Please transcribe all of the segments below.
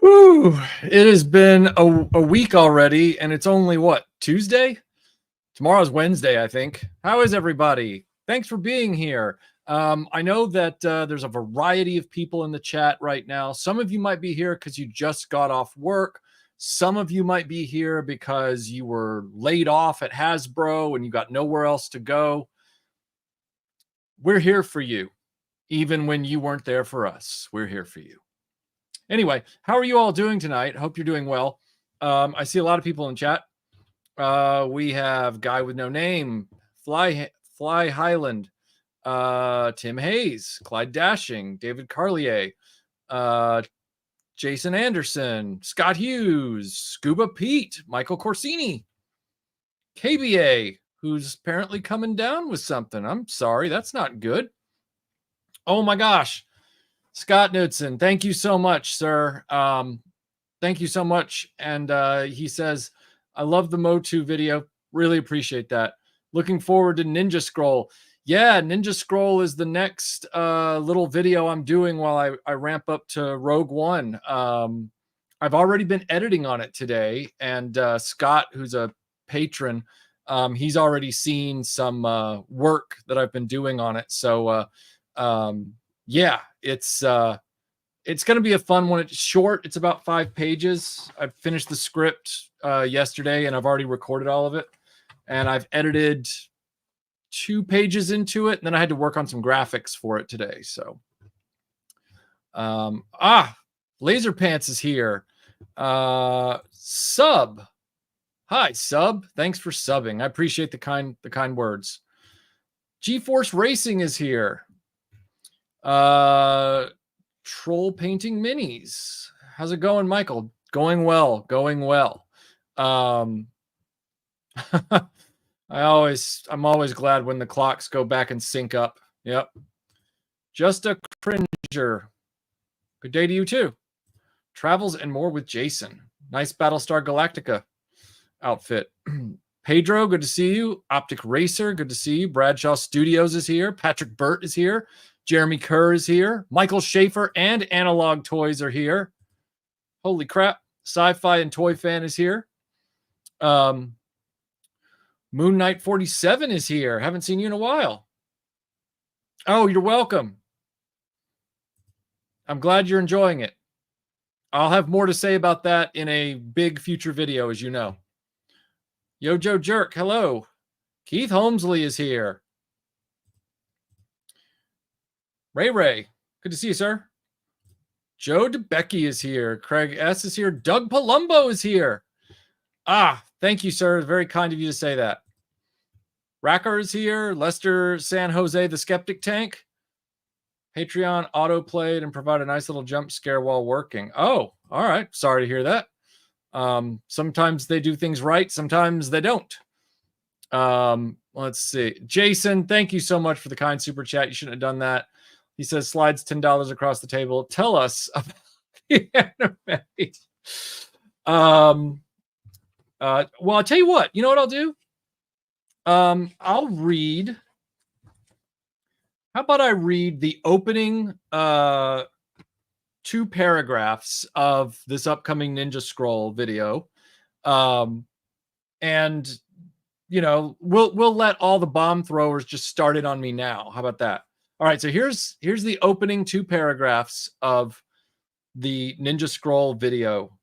Whew, it has been a week already, and it's only what, Tuesday? Tomorrow's Wednesday, I think. How is everybody? Thanks for being here. I know that there's a variety of people in the chat right now. Some of you might be here because you just got off work. Some of you might be here because you were laid off at Hasbro and you got nowhere else to go. We're here for you, even when you weren't there for us. We're here for you. Anyway, how are you all doing tonight? Hope you're doing well. I see a lot of people in chat. We have Guy with No Name, Fly Highland, Tim Hayes, Clyde Dashing, David Carlier, Jason Anderson, Scott Hughes, Scuba Pete, Michael Corsini, KBA, who's apparently coming down with something. I'm sorry, that's not good. Oh my gosh. Scott Knudsen, thank you so much, sir. Thank you so much. And he says, I love the Motu video. Really appreciate that. Looking forward to Ninja Scroll. Yeah, Ninja Scroll is the next little video I'm doing while I ramp up to Rogue One. I've already been editing on it today. And Scott, who's a patron, he's already seen some work that I've been doing on it. So, yeah, it's going to be a fun one. It's short. It's about 5 pages. I finished the script yesterday, and I've already recorded all of it. And I've edited 2 pages into it, and then I had to work on some graphics for it today. So, Laser Pants is here. Sub. Hi, Sub. Thanks for subbing. I appreciate the kind words. GeForce Racing is here. Troll Painting Minis. How's it going, Michael? Going well. I'm always glad when the clocks go back and sync up. Yep. Just a cringer. Good day to you too. Travels and more with Jason. Nice Battlestar Galactica outfit. Pedro, good to see you. Optic Racer, good to see you. Bradshaw Studios is here. Patrick Burt is here. Jeremy Kerr is here. Michael Schaefer and Analog Toys are here. Holy crap. Sci-Fi and Toy Fan is here. Moon Knight 47 is here. Haven't seen you in a while. Oh, you're welcome. I'm glad you're enjoying it. I'll have more to say about that in a big future video, as you know. Yojo Jerk, hello. Keith Holmesley is here. Ray, good to see you, sir. Joe DeBecky is here. Craig S. is here. Doug Palumbo is here. Thank you, sir. Very kind of you to say that. Racker is here. Lester San Jose, the Skeptic Tank. Patreon auto-played and provided a nice little jump scare while working. Oh, all right. Sorry to hear that. Sometimes they do things right. Sometimes they don't. Let's see. Jason, thank you so much for the kind super chat. You shouldn't have done that. He says, slides $10 across the table. Tell us about the anime. Well, I'll tell you what. You know what I'll do? I'll read. How about I read the opening 2 paragraphs of this upcoming Ninja Scroll video, and we'll let all the bomb throwers just start it on me now. How about that? All right, so here's the opening 2 paragraphs of the Ninja Scroll video.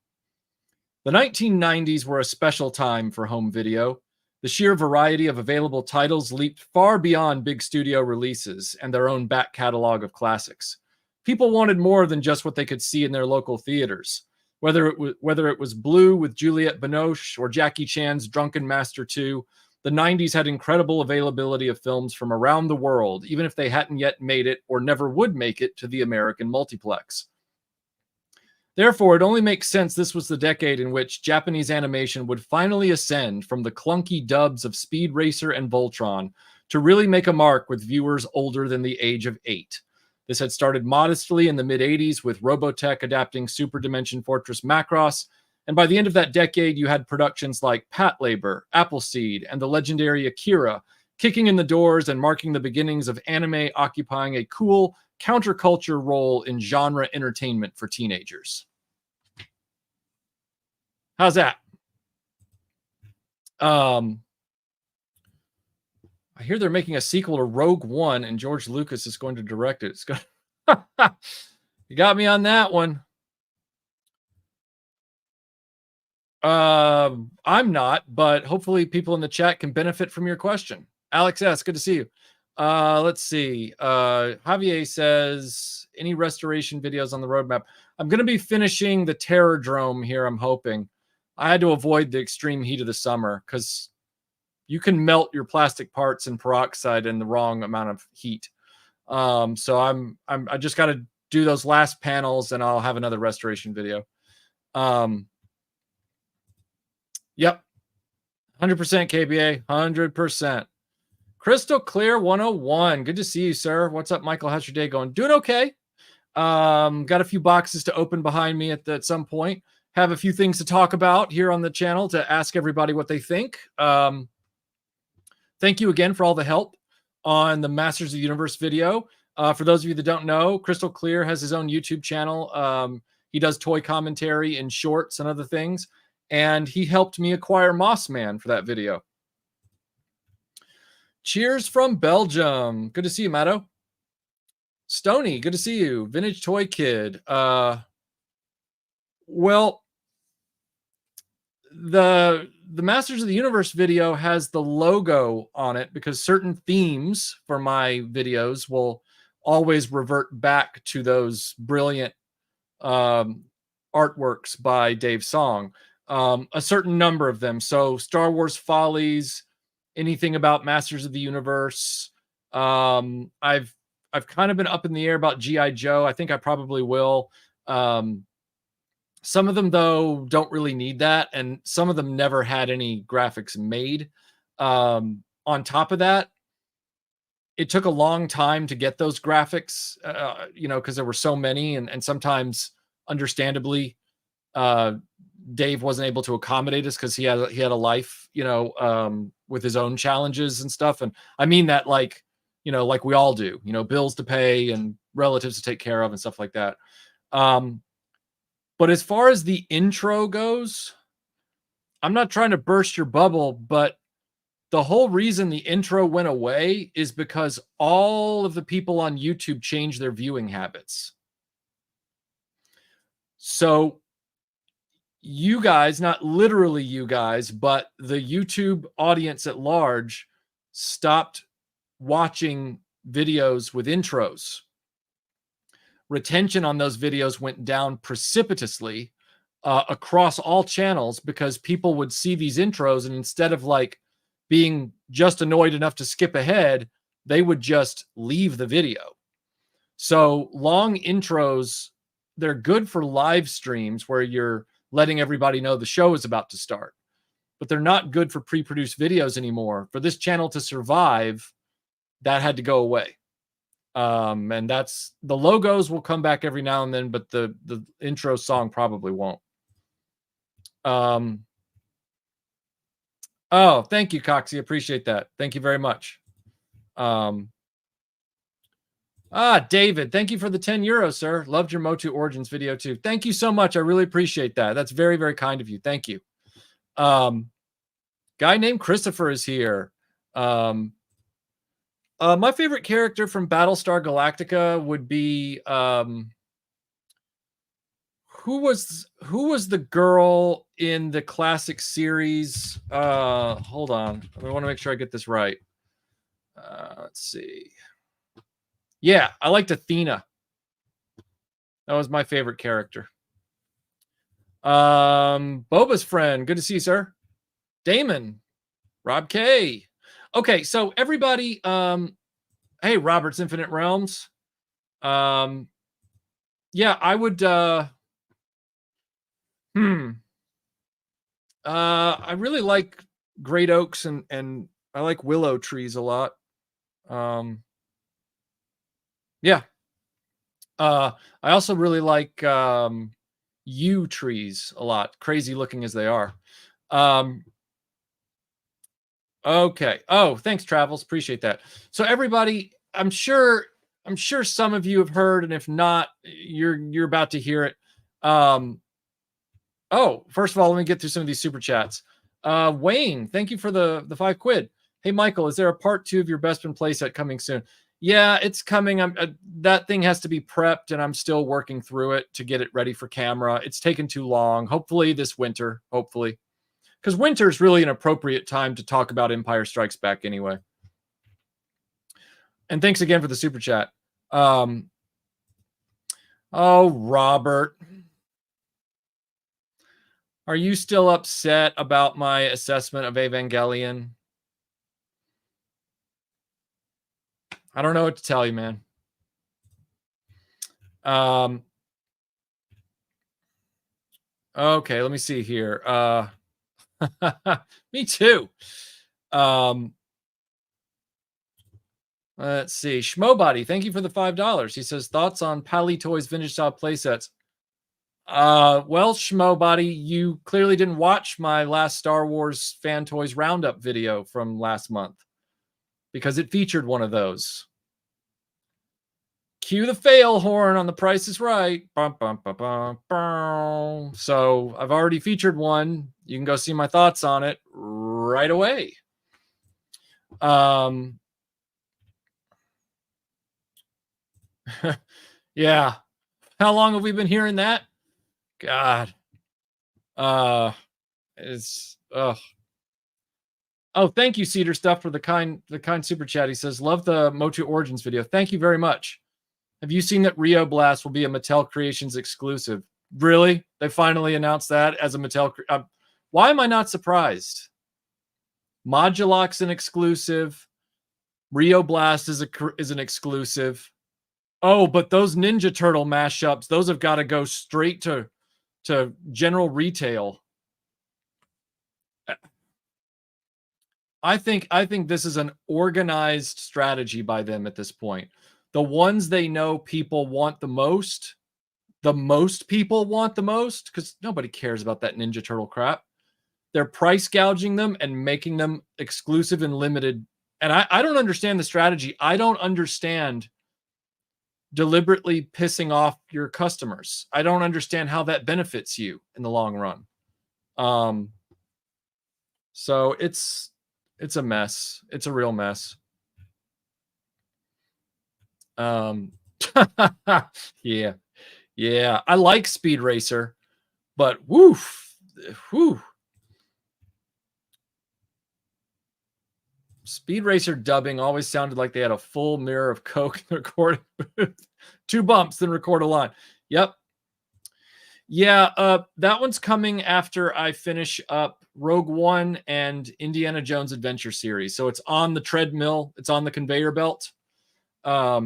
The 1990s were a special time for home video. The sheer variety of available titles leaped far beyond big studio releases and their own back catalog of classics. People wanted more than just what they could see in their local theaters. Whether it was Blue with Juliette Binoche or Jackie Chan's Drunken Master 2, the 90s had incredible availability of films from around the world, even if they hadn't yet made it or never would make it to the American multiplex. Therefore, it only makes sense this was the decade in which Japanese animation would finally ascend from the clunky dubs of Speed Racer and Voltron to really make a mark with viewers older than the age of 8. This had started modestly in the mid-'80s with Robotech adapting Super Dimension Fortress Macross, and by the end of that decade, you had productions like Patlabor, Appleseed, and the legendary Akira kicking in the doors and marking the beginnings of anime occupying a cool counterculture role in genre entertainment for teenagers. How's that? I hear they're making a sequel to Rogue One, and George Lucas is going to direct it. It's going. You got me on that one. I'm not, but hopefully people in the chat can benefit from your question. Alex S., good to see you. Let's see. Javier says, any restoration videos on the roadmap? I'm going to be finishing the Terrordrome here, I'm hoping. I had to avoid the extreme heat of the summer because you can melt your plastic parts in peroxide in the wrong amount of heat. So I just got to do those last panels and I'll have another restoration video. Yep. 100% KBA, 100%. Crystal Clear 101. Good to see you, sir. What's up, Michael? How's your day going? Doing okay. Got a few boxes to open behind me at some point. Have a few things to talk about here on the channel to ask everybody what they think. Thank you again for all the help on the Masters of the Universe video. For those of you that don't know, Crystal Clear has his own YouTube channel. He does toy commentary and shorts and other things. And he helped me acquire Mossman for that video. Cheers from Belgium. Good to see you, Matto. Stony, good to see you. Vintage Toy Kid. Well, the Masters of the Universe video has the logo on it because certain themes for my videos will always revert back to those brilliant artworks by Dave Song. A certain number of them. So Star Wars Follies, anything about Masters of the Universe. I've kind of been up in the air about G.I. Joe. I think I probably will. Some of them, though, don't really need that. And some of them never had any graphics made. On top of that, it took a long time to get those graphics, because there were so many. And sometimes, understandably, Dave wasn't able to accommodate us because he had a life, with his own challenges and stuff. And I mean that like we all do, bills to pay and relatives to take care of and stuff like that. But as far as the intro goes, I'm not trying to burst your bubble, but the whole reason the intro went away is because all of the people on YouTube changed their viewing habits. So you guys, not literally you guys, but the YouTube audience at large stopped watching videos with intros. Retention on those videos went down precipitously across all channels because people would see these intros and instead of like being just annoyed enough to skip ahead, they would just leave the video. So long intros, they're good for live streams where you're letting everybody know the show is about to start, but they're not good for pre-produced videos anymore. For this channel to survive, that had to go away. And that's the logos will come back every now and then, but the intro song probably won't. Oh, thank you, Coxie. Appreciate that. Thank you very much. David, thank you for the 10 euros, sir. Loved your Motu Origins video too. Thank you so much. I really appreciate that. That's very, very kind of you. Thank you. Guy named Christopher is here. My favorite character from Battlestar Galactica would be who was the girl in the classic series? Hold on. I want to make sure I get this right. Let's see. Yeah, I liked Athena. That was my favorite character. Boba's friend. Good to see you, sir. Damon. Rob K. Okay, so everybody, hey, Robert's Infinite Realms. Yeah, I would, I really like great oaks and I like willow trees a lot. Yeah. I also really like yew trees a lot, crazy looking as they are. Okay. Oh, thanks, Travels. Appreciate that. So everybody, I'm sure some of you have heard, and if not, you're about to hear it. Oh, first of all, let me get through some of these super chats. Wayne, thank you for the $5. Hey, Michael, is there a part 2 of your Bespin playset coming soon? Yeah, it's coming. That thing has to be prepped, and I'm still working through it to get it ready for camera. It's taken too long. Hopefully this winter. Hopefully, because winter is really an appropriate time to talk about Empire Strikes Back anyway. And thanks again for the super chat. Oh, Robert, are you still upset about my assessment of Evangelion? I don't know what to tell you, man. Okay, let me see here. Me too. Let's see. Schmobody, thank you for the $5. He says, thoughts on Pally Toys vintage style playsets. Well, Schmobody, you clearly didn't watch my last Star Wars Fan Toys Roundup video from last month because it featured one of those. Cue the fail horn on The Price is Right. Bum, bum, bum, bum, bum. So I've already featured one. You can go see my thoughts on it right away. Yeah. How long have we been hearing that? God. It's Oh, thank you, Cedar Stuff, for the kind super chat. He says, love the Motu Origins video. Thank you very much. Have you seen that RetroBlast will be a Mattel Creations exclusive? Really? They finally announced that as a Mattel. Why am I not surprised? Modulok's an exclusive. RetroBlast is an exclusive. Oh, but those Ninja Turtle mashups, those have got to go straight to general retail. I think this is an organized strategy by them at this point. The ones they know people want the most people want the most, because nobody cares about that Ninja Turtle crap. They're price gouging them and making them exclusive and limited. And I don't understand the strategy. I don't understand deliberately pissing off your customers. I don't understand how that benefits you in the long run. So it's a mess. It's a real mess. Yeah. I like Speed Racer, but whew. Speed Racer dubbing always sounded like they had a full mirror of Coke in the recording booth. 2 bumps, then record a line. Yep. Yeah, that one's coming after I finish up Rogue One and Indiana Jones Adventure Series. So it's on the treadmill. It's on the conveyor belt. I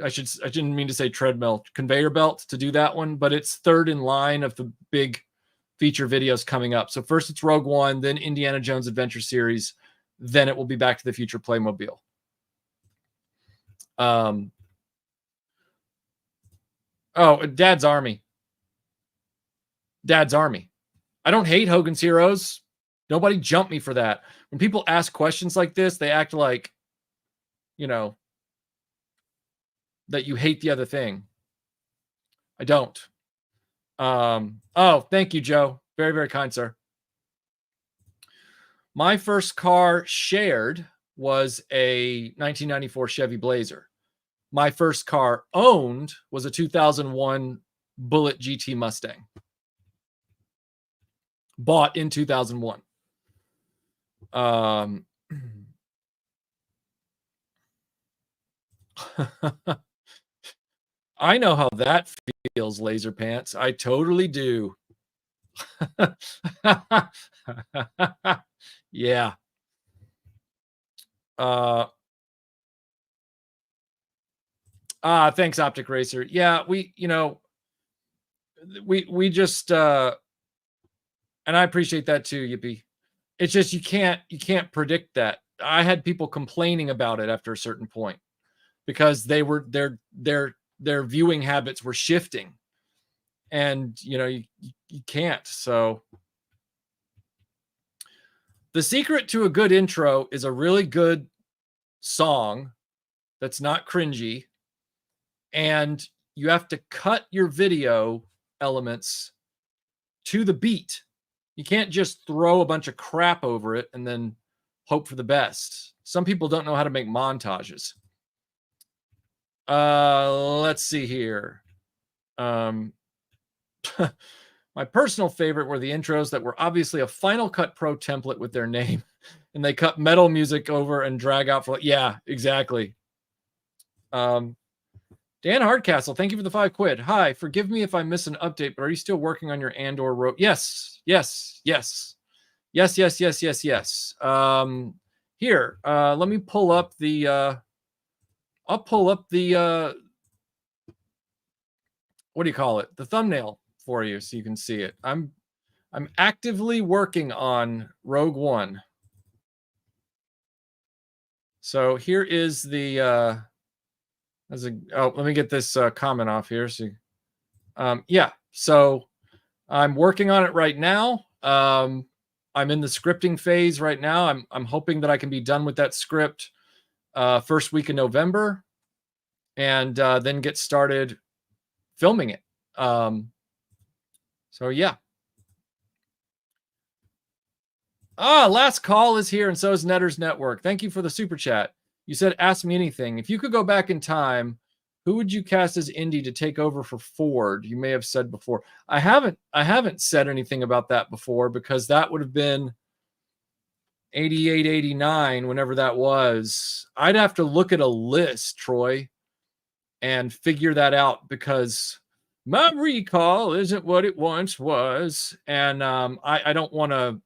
didn't mean to say treadmill, conveyor belt to do that one, but it's third in line of the big feature videos coming up. So first it's Rogue One, then Indiana Jones Adventure Series, then it will be Back to the Future Playmobil. Oh, Dad's Army. Dad's Army. I don't hate Hogan's Heroes. Nobody jump me for that. When people ask questions like this, they act like, that you hate the other thing. I don't. Oh, thank you, Joe. Very, very kind, sir. My first car shared was a 1994 Chevy Blazer. My first car owned was a 2001 Bullitt GT Mustang. Bought in 2001. I know how that feels, Laser Pants. I totally do. Yeah. Thanks, Optic Racer. Yeah, we just and I appreciate that too, Yippee. It's just you can't predict that. I had people complaining about it after a certain point because their viewing habits were shifting, and you can't. So the secret to a good intro is a really good song that's not cringy, and you have to cut your video elements to the beat. You can't just throw a bunch of crap over it and then hope for the best. Some people don't know how to make montages. Let's see here. My personal favorite were the intros that were obviously a Final Cut Pro template with their name, and they cut metal music over and drag out for, yeah, exactly. Dan Hardcastle, thank you for the £5. Hi, forgive me if I miss an update, but are you still working on your Andor rope? Yes. Here, let me pull up the I'll pull up the what do you call it? The thumbnail for you so you can see it. I'm actively working on Rogue One. So here is the let me get this comment off here. So yeah, so I'm working on it right now. I'm in the scripting phase right now. I'm hoping that I can be done with that script first week in November, and then get started filming it. So yeah. Last call is here, and so is Netter's Network. Thank you for the super chat. You said, ask me anything. If you could go back in time, who would you cast as Indy to take over for Ford? You may have said before. I haven't said anything about that before, because that would have been 88, 89, whenever that was. I'd have to look at a list, Troy, and figure that out, because my recall isn't what it once was, and I don't want to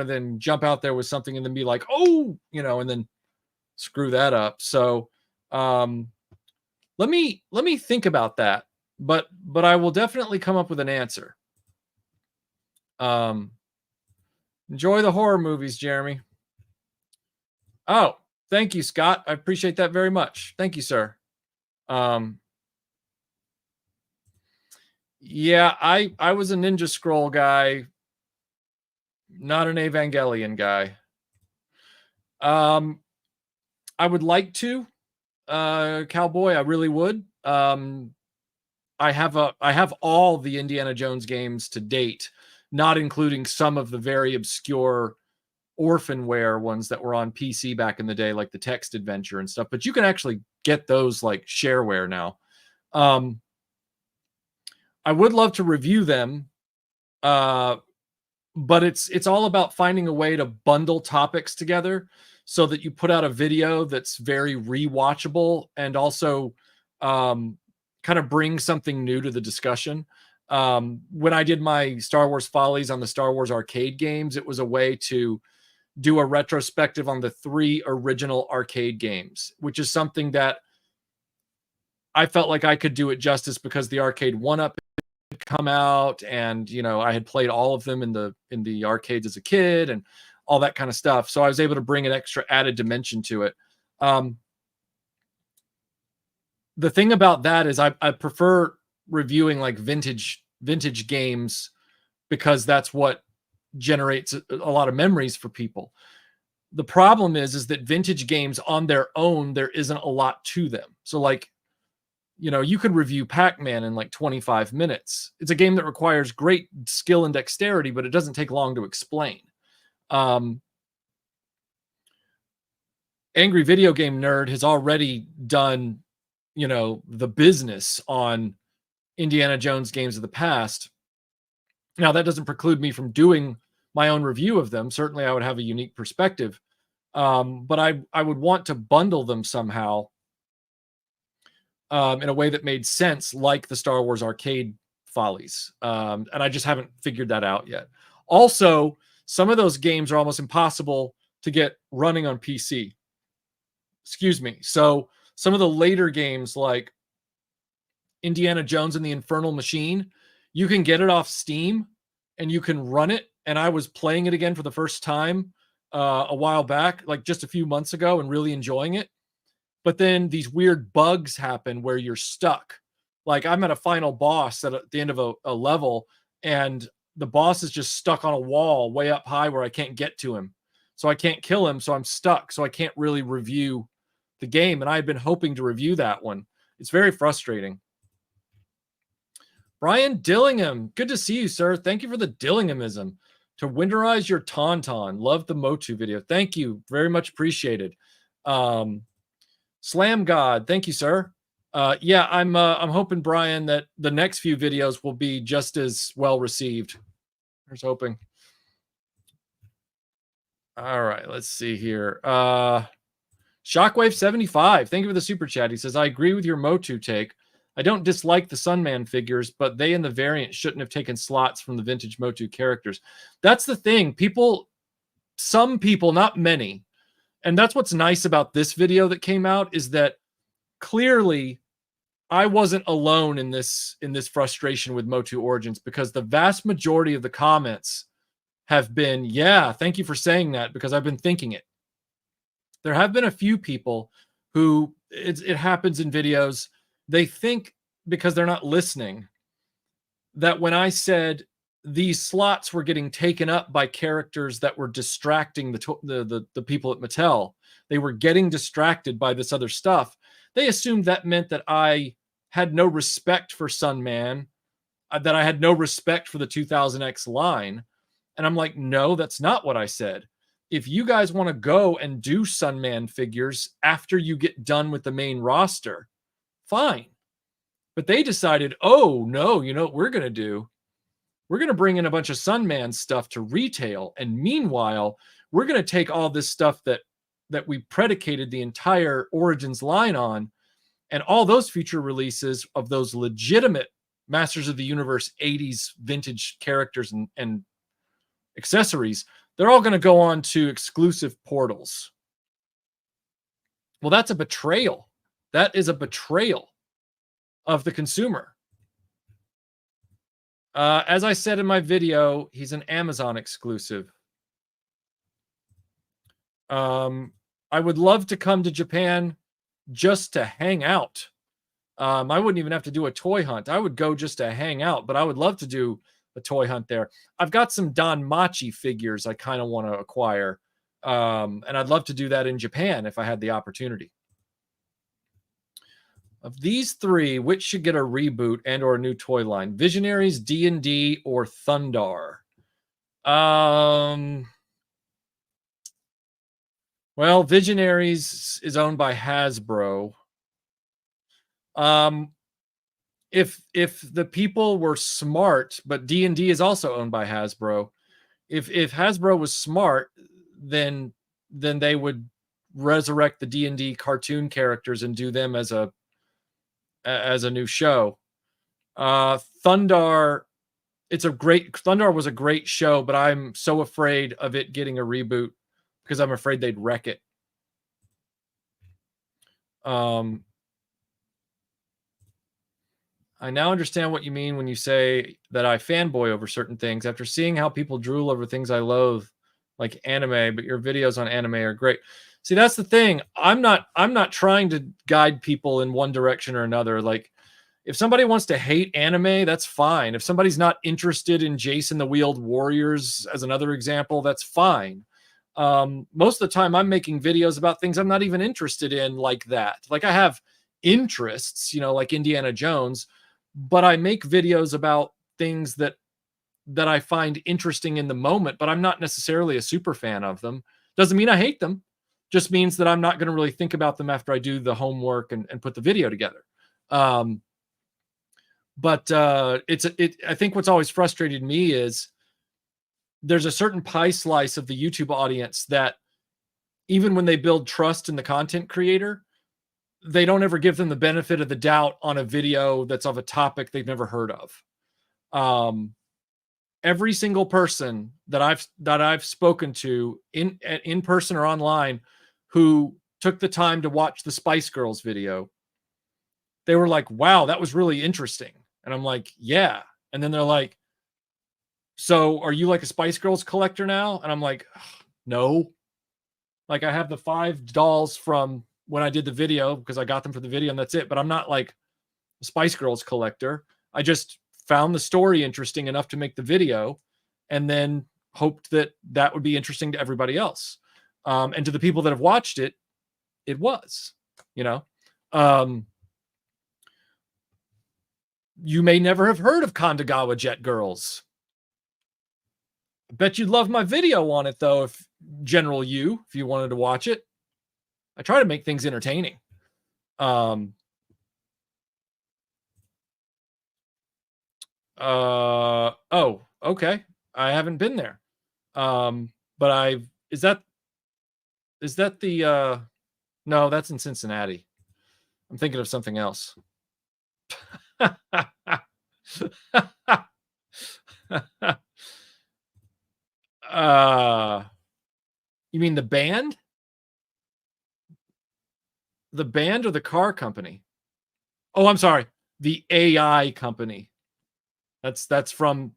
then jump out there with something and then be like, oh, and then screw that up. So let me think about that, but I will definitely come up with an answer. Enjoy the horror movies, Jeremy. Oh, thank you, Scott. I appreciate that very much. Thank you, sir. Yeah, I was a Ninja Scroll guy, not an Evangelion guy. I would like to, Cowboy. I really would. I have all the Indiana Jones games to date, not including some of the very obscure orphanware ones that were on PC back in the day, like the Text Adventure and stuff. But you can actually get those like shareware now. I would love to review them, but it's all about finding a way to bundle topics together so that you put out a video that's very rewatchable and also kind of bring something new to the discussion. When I did my Star Wars Follies on the Star Wars arcade games, it was a way to do a retrospective on the 3 original arcade games, which is something that I felt like I could do it justice, because the arcade 1-up had come out, and I had played all of them in the arcades as a kid and all that kind of stuff. So I was able to bring an extra added dimension to it. The thing about that is I prefer reviewing like vintage games, because that's what generates a lot of memories for people. The problem is that vintage games on their own, there isn't a lot to them. So like, you could review Pac-Man in like 25 minutes. It's a game that requires great skill and dexterity, but it doesn't take long to explain. Angry Video Game Nerd has already done, the business on Indiana Jones games of the past. Now, that doesn't preclude me from doing my own review of them. Certainly, I would have a unique perspective. But I would want to bundle them somehow in a way that made sense, like the Star Wars arcade Follies. And I just haven't figured that out yet. Also, some of those games are almost impossible to get running on PC. Excuse me. So some of the later games, like Indiana Jones and the Infernal Machine, you can get it off Steam and you can run it. And I was playing it again for the first time a while back, like just a few months ago, and really enjoying it. But then these weird bugs happen where you're stuck. Like I'm at a final boss at the end of a level, and the boss is just stuck on a wall way up high where I can't get to him. So I can't kill him, so I'm stuck. So I can't really review the game. And I had been hoping to review that one. It's very frustrating. Brian Dillingham, good to see you, sir. Thank you for the Dillinghamism. To winterize your tauntaun. Love the Motu video. Thank you. Very much appreciated. Slam God, thank you, sir. Yeah, I'm hoping, Brian, that the next few videos will be just as well received. Here's hoping. All right, let's see here. Shockwave75, thank you for the super chat. He says, I agree with your Motu take. I don't dislike the Sunman figures, but they and the variant shouldn't have taken slots from the vintage Motu characters. That's the thing. Some people, not many, and that's what's nice about this video that came out, is that clearly I wasn't alone in this frustration with Motu Origins, because the vast majority of the comments have been, yeah, thank you for saying that, because I've been thinking it. There have been a few people who, it happens in videos, they think, because they're not listening, that when I said these slots were getting taken up by characters that were distracting the people at Mattel, they were getting distracted by this other stuff, they assumed that meant that I had no respect for Sunman, that I had no respect for the 2000X line. And I'm like, no, that's not what I said. If you guys want to go and do Sunman figures after you get done with the main roster, fine. But they decided, oh, no, you know what we're going to do? We're going to bring in a bunch of Sunman stuff to retail. And meanwhile, we're going to take all this stuff that we predicated the entire Origins line on, and all those future releases of those legitimate Masters of the Universe 80s vintage characters and accessories, they're all going to go on to exclusive portals. Well, that's a betrayal. That is a betrayal of the consumer. As I said in my video, he's an Amazon exclusive. I would love to come to Japan just to hang out. I wouldn't even have to do a toy hunt. I would go just to hang out, but I would love to do a toy hunt there. I've got some Don Machi figures I kind of want to acquire. And I'd love to do that in Japan if I had the opportunity. Of these three, which should get a reboot and or a new toy line? Visionaries, D&D, or Thundar? Well, Visionaries is owned by Hasbro. If the people were smart, but D&D is also owned by Hasbro. If Hasbro was smart, then they would resurrect the D&D cartoon characters and do them as a new show. Thundar, Thundar was a great show, but I'm so afraid of it getting a reboot because I'm afraid they'd wreck it. I now understand what you mean when you say that I fanboy over certain things. After seeing how people drool over things I loathe, like anime, but your videos on anime are great. See, that's the thing. I'm not trying to guide people in one direction or another. Like, if somebody wants to hate anime, that's fine. If somebody's not interested in Jason the Wheeled Warriors, as another example, that's fine. Most of the time I'm making videos about things I'm not even interested in, like that. Like, I have interests, like Indiana Jones, but I make videos about things that I find interesting in the moment, but I'm not necessarily a super fan of them. Doesn't mean I hate them. Just means that I'm not going to really think about them after I do the homework and put the video together. I think what's always frustrated me is there's a certain pie slice of the YouTube audience that even when they build trust in the content creator, they don't ever give them the benefit of the doubt on a video that's of a topic they've never heard of. Every single person that I've spoken to in person or online who took the time to watch the Spice Girls video, they were like, wow, that was really interesting. And I'm like, yeah. And then they're like, so are you like a Spice Girls collector now? And I'm like, no. Like, I have the 5 dolls from when I did the video because I got them for the video and that's it. But I'm not like a Spice Girls collector. I just found the story interesting enough to make the video and then hoped that that would be interesting to everybody else. And to the people that have watched it, it was, You may never have heard of Kandagawa Jet Girls. I bet you'd love my video on it, though, if General you, if you wanted to watch it. I try to make things entertaining. Oh, okay. I haven't been there. But is that the no, that's in Cincinnati. I'm thinking of something else. You mean the band? The band or the car company? Oh, I'm sorry. The AI company. That's from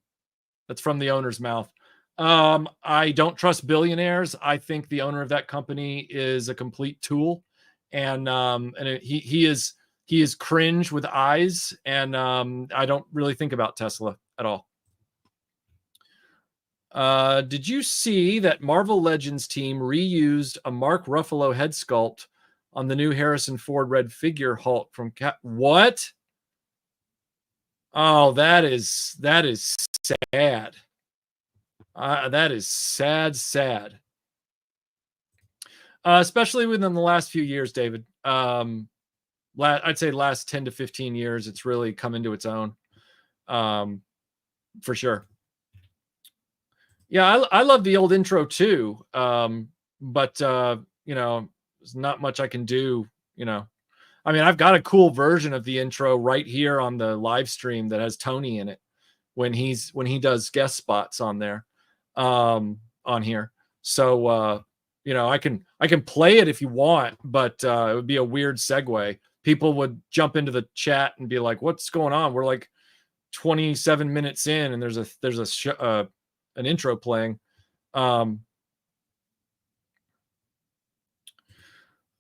the owner's mouth. I don't trust billionaires. I think the owner of that company is a complete tool, and he is cringe with eyes, and I don't really think about Tesla at all. Did you see that Marvel Legends team reused a Mark Ruffalo head sculpt on the new Harrison Ford red figure Hulk from What? Oh, that is sad. That is sad. Especially within the last few years, David. I'd say last 10 to 15 years, it's really come into its own. For sure. Yeah, I love the old intro too. But there's not much I can do, I mean, I've got a cool version of the intro right here on the live stream that has Tony in it when he does guest spots on there, on here. So I can play it if you want, but it would be a weird segue. People would jump into the chat and be like, "What's going on?" We're like 27 minutes in, and there's an intro playing.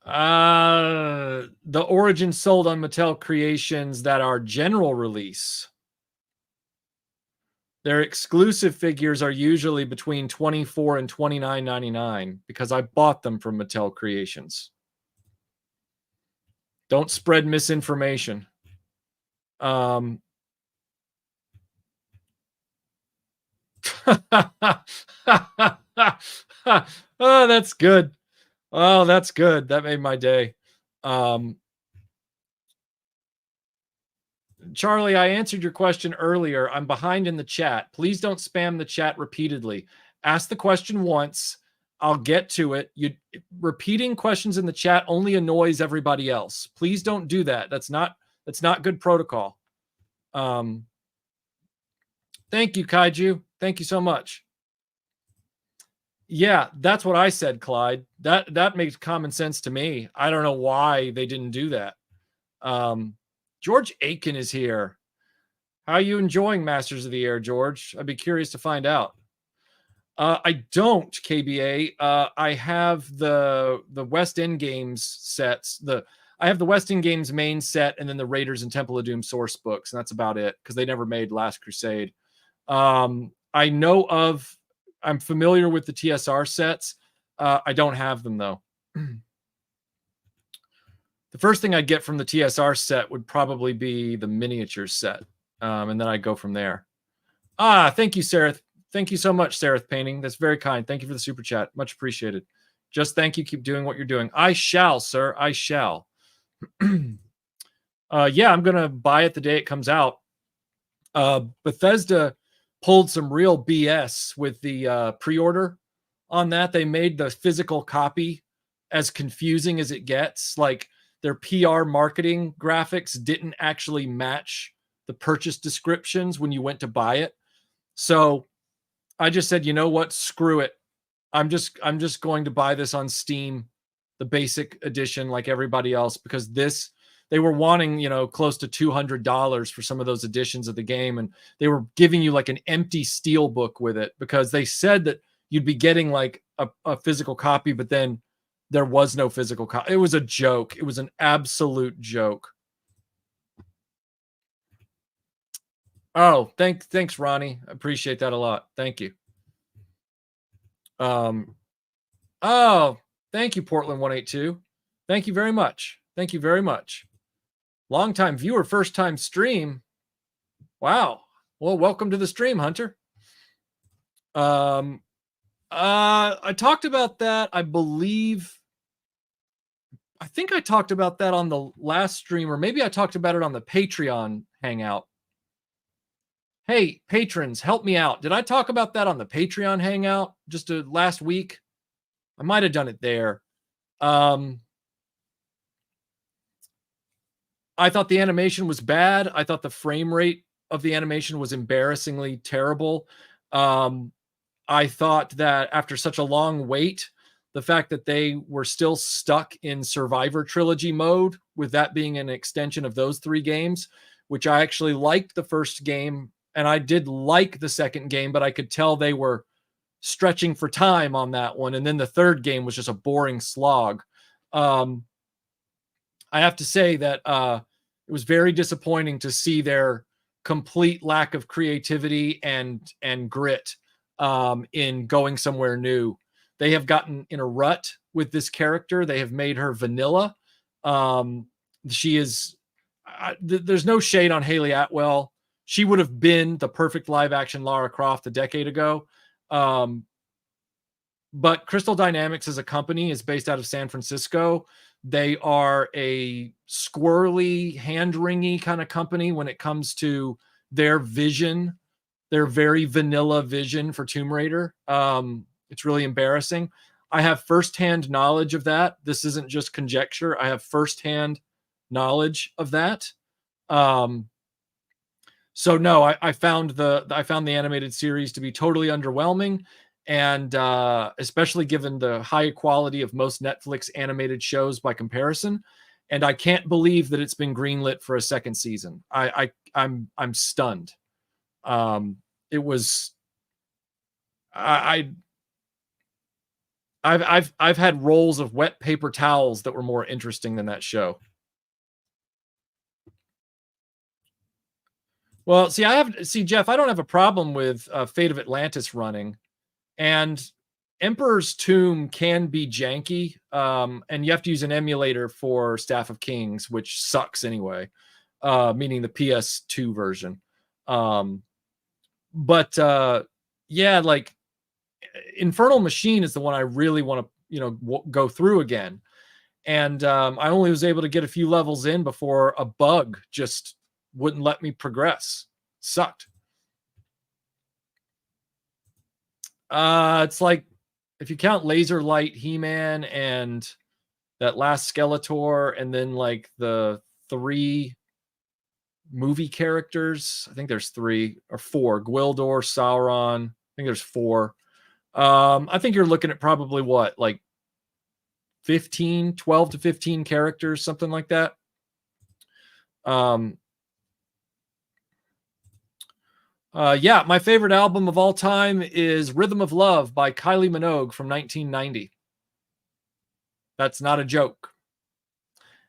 The Origin sold on Mattel Creations that are general release. Their exclusive figures are usually between $24 and $29.99 because I bought them from Mattel Creations. Don't spread misinformation. Oh, that's good. Oh, that's good. That made my day. Charlie, I answered your question earlier. I'm behind in the chat. Please don't spam the chat repeatedly. Ask the question once. I'll get to it. Repeating questions in the chat only annoys everybody else. Please don't do that. That's not good protocol. Thank you, Kaiju. Thank you so much. Yeah, that's what I said, Clyde. That makes common sense to me. I don't know why they didn't do that. George Aiken is here. How are you enjoying Masters of the Air, George? I'd be curious to find out. I don't, KBA. I have the West End Games sets. I have the West End Games main set and then the Raiders and Temple of Doom source books, and that's about it because they never made Last Crusade. I'm familiar with the TSR sets. I don't have them though. The first thing I'd get from the TSR set would probably be the miniature set, and then I'd go from there. Thank you, Sarah. Thank you so much, Sarah Painting. That's very kind. Thank you for the super chat. Much appreciated. Just thank you. Keep doing what you're doing. I shall, sir. I shall. Yeah, I'm going to buy it the day it comes out. Bethesda pulled some real BS with the pre-order on that. They made the physical copy as confusing as it gets. Like, their PR marketing graphics didn't actually match the purchase descriptions when you went to buy it. So I just said, you know what? Screw it. I'm just going to buy this on Steam, the basic edition, like everybody else, because they were wanting, close to $200 for some of those editions of the game. And they were giving you like an empty steel book with it because they said that you'd be getting like a physical copy, but then there was no physical copy. It was a joke. It was an absolute joke. Oh, thanks, Ronnie. I appreciate that a lot. Thank you. Oh, thank you, Portland 182. Thank you very much. Thank you very much. Long time viewer, first time stream. Wow. Well, welcome to the stream, Hunter. I talked about that, I believe. I think I talked about that on the last stream, or maybe I talked about it on the Patreon hangout. Hey, patrons, help me out. Did I talk about that on the Patreon hangout just last week? I might have done it there. I thought the animation was bad. I thought the frame rate of the animation was embarrassingly terrible. I thought that after such a long wait, the fact that they were still stuck in Survivor Trilogy mode, with that being an extension of those 3 games, which I actually liked the first game, and I did like the second game, but I could tell they were stretching for time on that one. And then the third game was just a boring slog. I have to say that it was very disappointing to see their complete lack of creativity and grit in going somewhere new. They have gotten in a rut with this character. They have made her vanilla. She is. There's no shade on Haley Atwell. She would have been the perfect live action Lara Croft a decade ago. But Crystal Dynamics as a company is based out of San Francisco. They are a squirrely, hand-wringy kind of company when it comes to their vision, their very vanilla vision for Tomb Raider. It's really embarrassing. I have firsthand knowledge of that. This isn't just conjecture. I have firsthand knowledge of that. So no, I found the animated series to be totally underwhelming, and especially given the high quality of most Netflix animated shows by comparison. And I can't believe that it's been greenlit for a second season. I'm stunned. It was I've had rolls of wet paper towels that were more interesting than that show. Well, see, Jeff, I don't have a problem with Fate of Atlantis running, and Emperor's Tomb can be janky, and you have to use an emulator for Staff of Kings, which sucks anyway, meaning the PS2 version. But yeah, like Infernal Machine is the one I really want to, go through again. And I only was able to get a few levels in before a bug just wouldn't let me progress. Sucked. It's like, if you count Laser Light, He-Man, and that last Skeletor, and then like the 3 movie characters, I think there's 3 or 4, Gwildor, Sauron, I think there's 4. I think you're looking at probably what, like 12 to 15 characters, something like that. Yeah, my favorite album of all time is Rhythm of Love by Kylie Minogue from 1990. That's not a joke.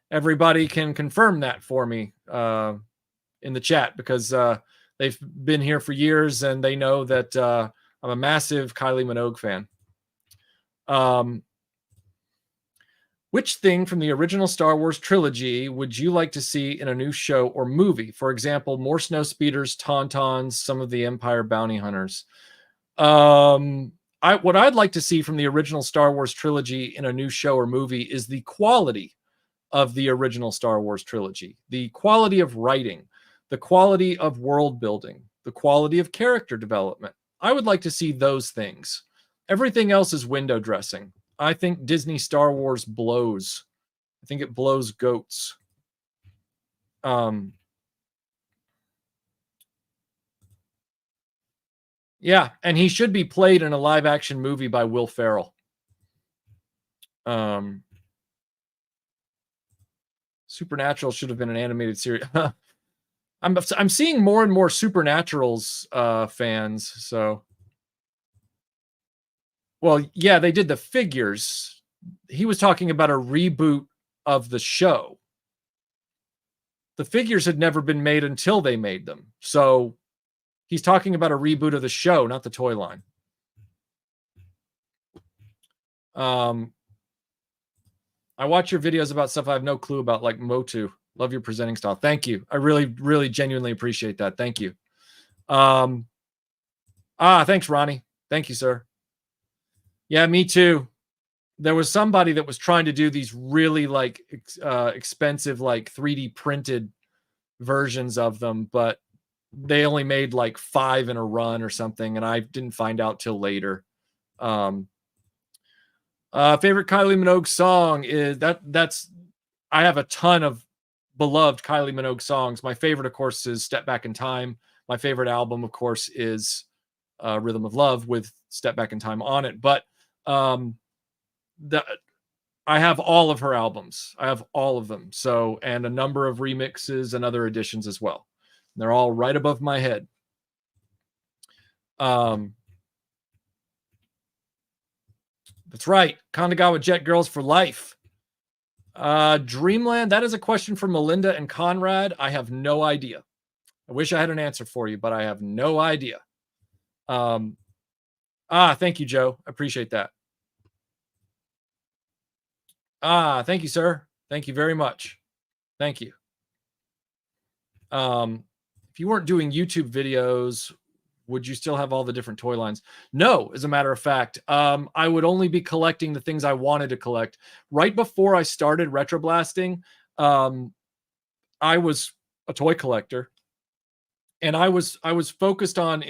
Everybody can confirm that for me in the chat, because they've been here for years and they know that I'm a massive Kylie Minogue fan. Which thing from the original Star Wars trilogy would you like to see in a new show or movie? For example, more snow speeders, tauntauns, some of the Empire bounty hunters. What I'd like to see from the original Star Wars trilogy in a new show or movie is the quality of the original Star Wars trilogy, the quality of writing, the quality of world building, the quality of character development. I would like to see those things. Everything else is window dressing. I think Disney Star Wars blows. I think it blows goats. Yeah, and he should be played in a live action movie by Will Ferrell. Supernatural should have been an animated series. I'm seeing more and more Supernaturals fans. So, well, yeah, they did the figures. He was talking about a reboot of the show. The figures had never been made until they made them. So he's talking about a reboot of the show, not the toy line. I watch your videos about stuff I have no clue about, like Motu. Love your presenting style. Thank you. I really genuinely appreciate that. Thank you. Thanks, Ronnie. Thank you, sir. Yeah, me too. There was somebody that was trying to do these really like expensive, like 3D printed versions of them, but they only made like 5 in a run or something, and I didn't find out till later. Favorite Kylie Minogue song is that's I have a ton of beloved Kylie Minogue songs. My favorite, of course, is Step Back in Time. My favorite album, of course, is Rhythm of Love with Step Back in Time on it. But I have all of her albums. I have all of them. So, and a number of remixes and other editions as well. And they're all right above my head. That's right. Kandagawa Jet Girls for life. Dreamland, that is a question for Melinda and Conrad. I have no idea. I wish I had an answer for you, but I have no idea. Thank you, Joe. I appreciate that. Thank you, sir. Thank you very much. Thank you. If you weren't doing YouTube videos, would you still have all the different toy lines? No, as a matter of fact, I would only be collecting the things I wanted to collect. Right before I started RetroBlasting, I was a toy collector, and I was focused on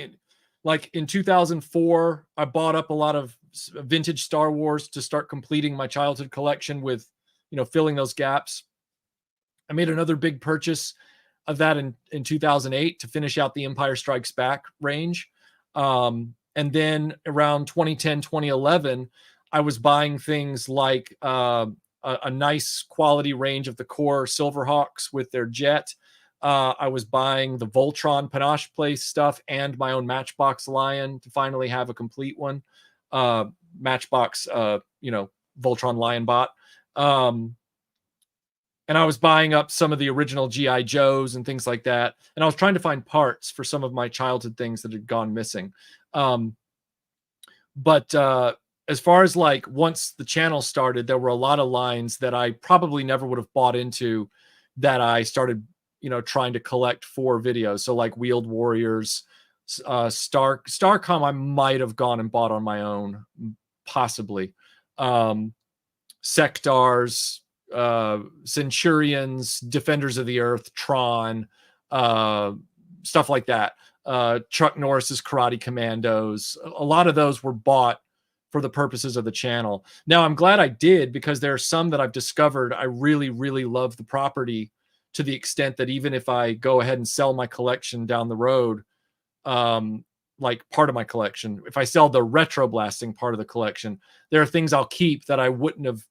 like in 2004, I bought up a lot of vintage Star Wars to start completing my childhood collection with, filling those gaps. I made another big purchase of that in 2008 to finish out the Empire Strikes Back range. And then around 2010, 2011, I was buying things like a nice quality range of the core Silverhawks with their jet. I was buying the Voltron Panache Place stuff and my own Matchbox Lion to finally have a complete one. Matchbox, Voltron Lion bot. And I was buying up some of the original G.I. Joes and things like that. And I was trying to find parts for some of my childhood things that had gone missing. But as far as like once the channel started, there were a lot of lines that I probably never would have bought into that I started, trying to collect for videos. So like Wheeled Warriors, Starcom, I might have gone and bought on my own, possibly. Sectars, Centurions, Defenders of the Earth, Tron, stuff like that. Chuck Norris's Karate Commandos. A lot of those were bought for the purposes of the channel. Now, I'm glad I did, because there are some that I've discovered I really, really love the property to the extent that even if I go ahead and sell my collection down the road, like part of my collection, if I sell the RetroBlasting part of the collection, there are things I'll keep that I wouldn't have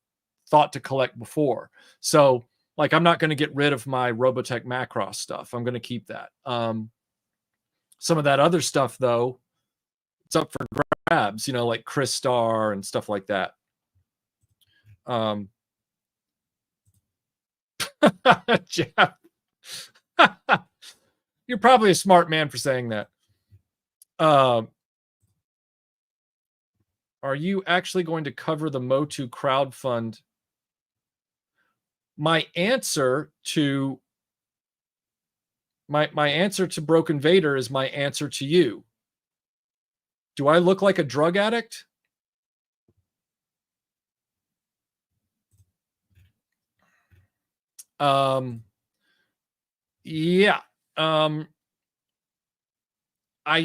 thought to collect before. So like, I'm not going to get rid of my Robotech Macross stuff. I'm going to keep that. Some of that other stuff, though, it's up for grabs, like Chris Star and stuff like that. Jeff, you're probably a smart man for saying that. Are you actually going to cover the Motu crowdfund? My answer to Broken Vader is my answer to you. Do I look like a drug addict? Yeah.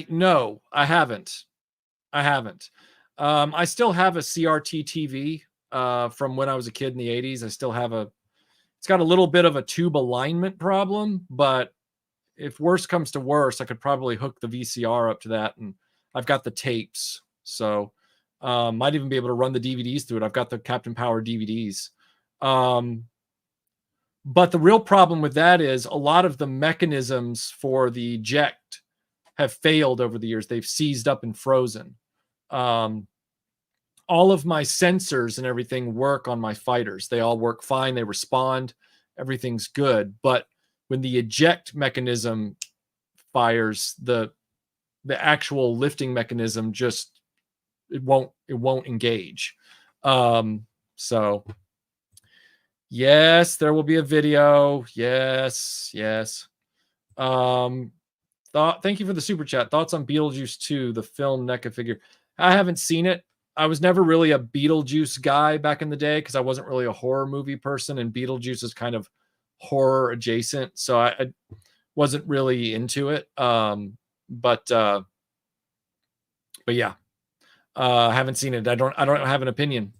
No, I haven't. I still have a CRT TV from when I was a kid in the 80s. I still have it's got a little bit of a tube alignment problem, but if worse comes to worse, I could probably hook the VCR up to that, and I've got the tapes. So might even be able to run the DVDs through it. I've got the Captain Power DVDs. But the real problem with that is a lot of the mechanisms for the eject have failed over the years. They've seized up and frozen. All of my sensors and everything work on my fighters. They all work fine. They respond. Everything's good. But when the eject mechanism fires, the actual lifting mechanism just it won't engage. So Yes, there will be a video. Yes, yes. Thank you for the super chat. Thoughts on Beetlejuice 2, the film NECA figure? I haven't seen it. I was never really a Beetlejuice guy back in the day because I wasn't really a horror movie person, and Beetlejuice is kind of horror adjacent, so I wasn't really into it. But yeah, I haven't seen it. I don't have an opinion.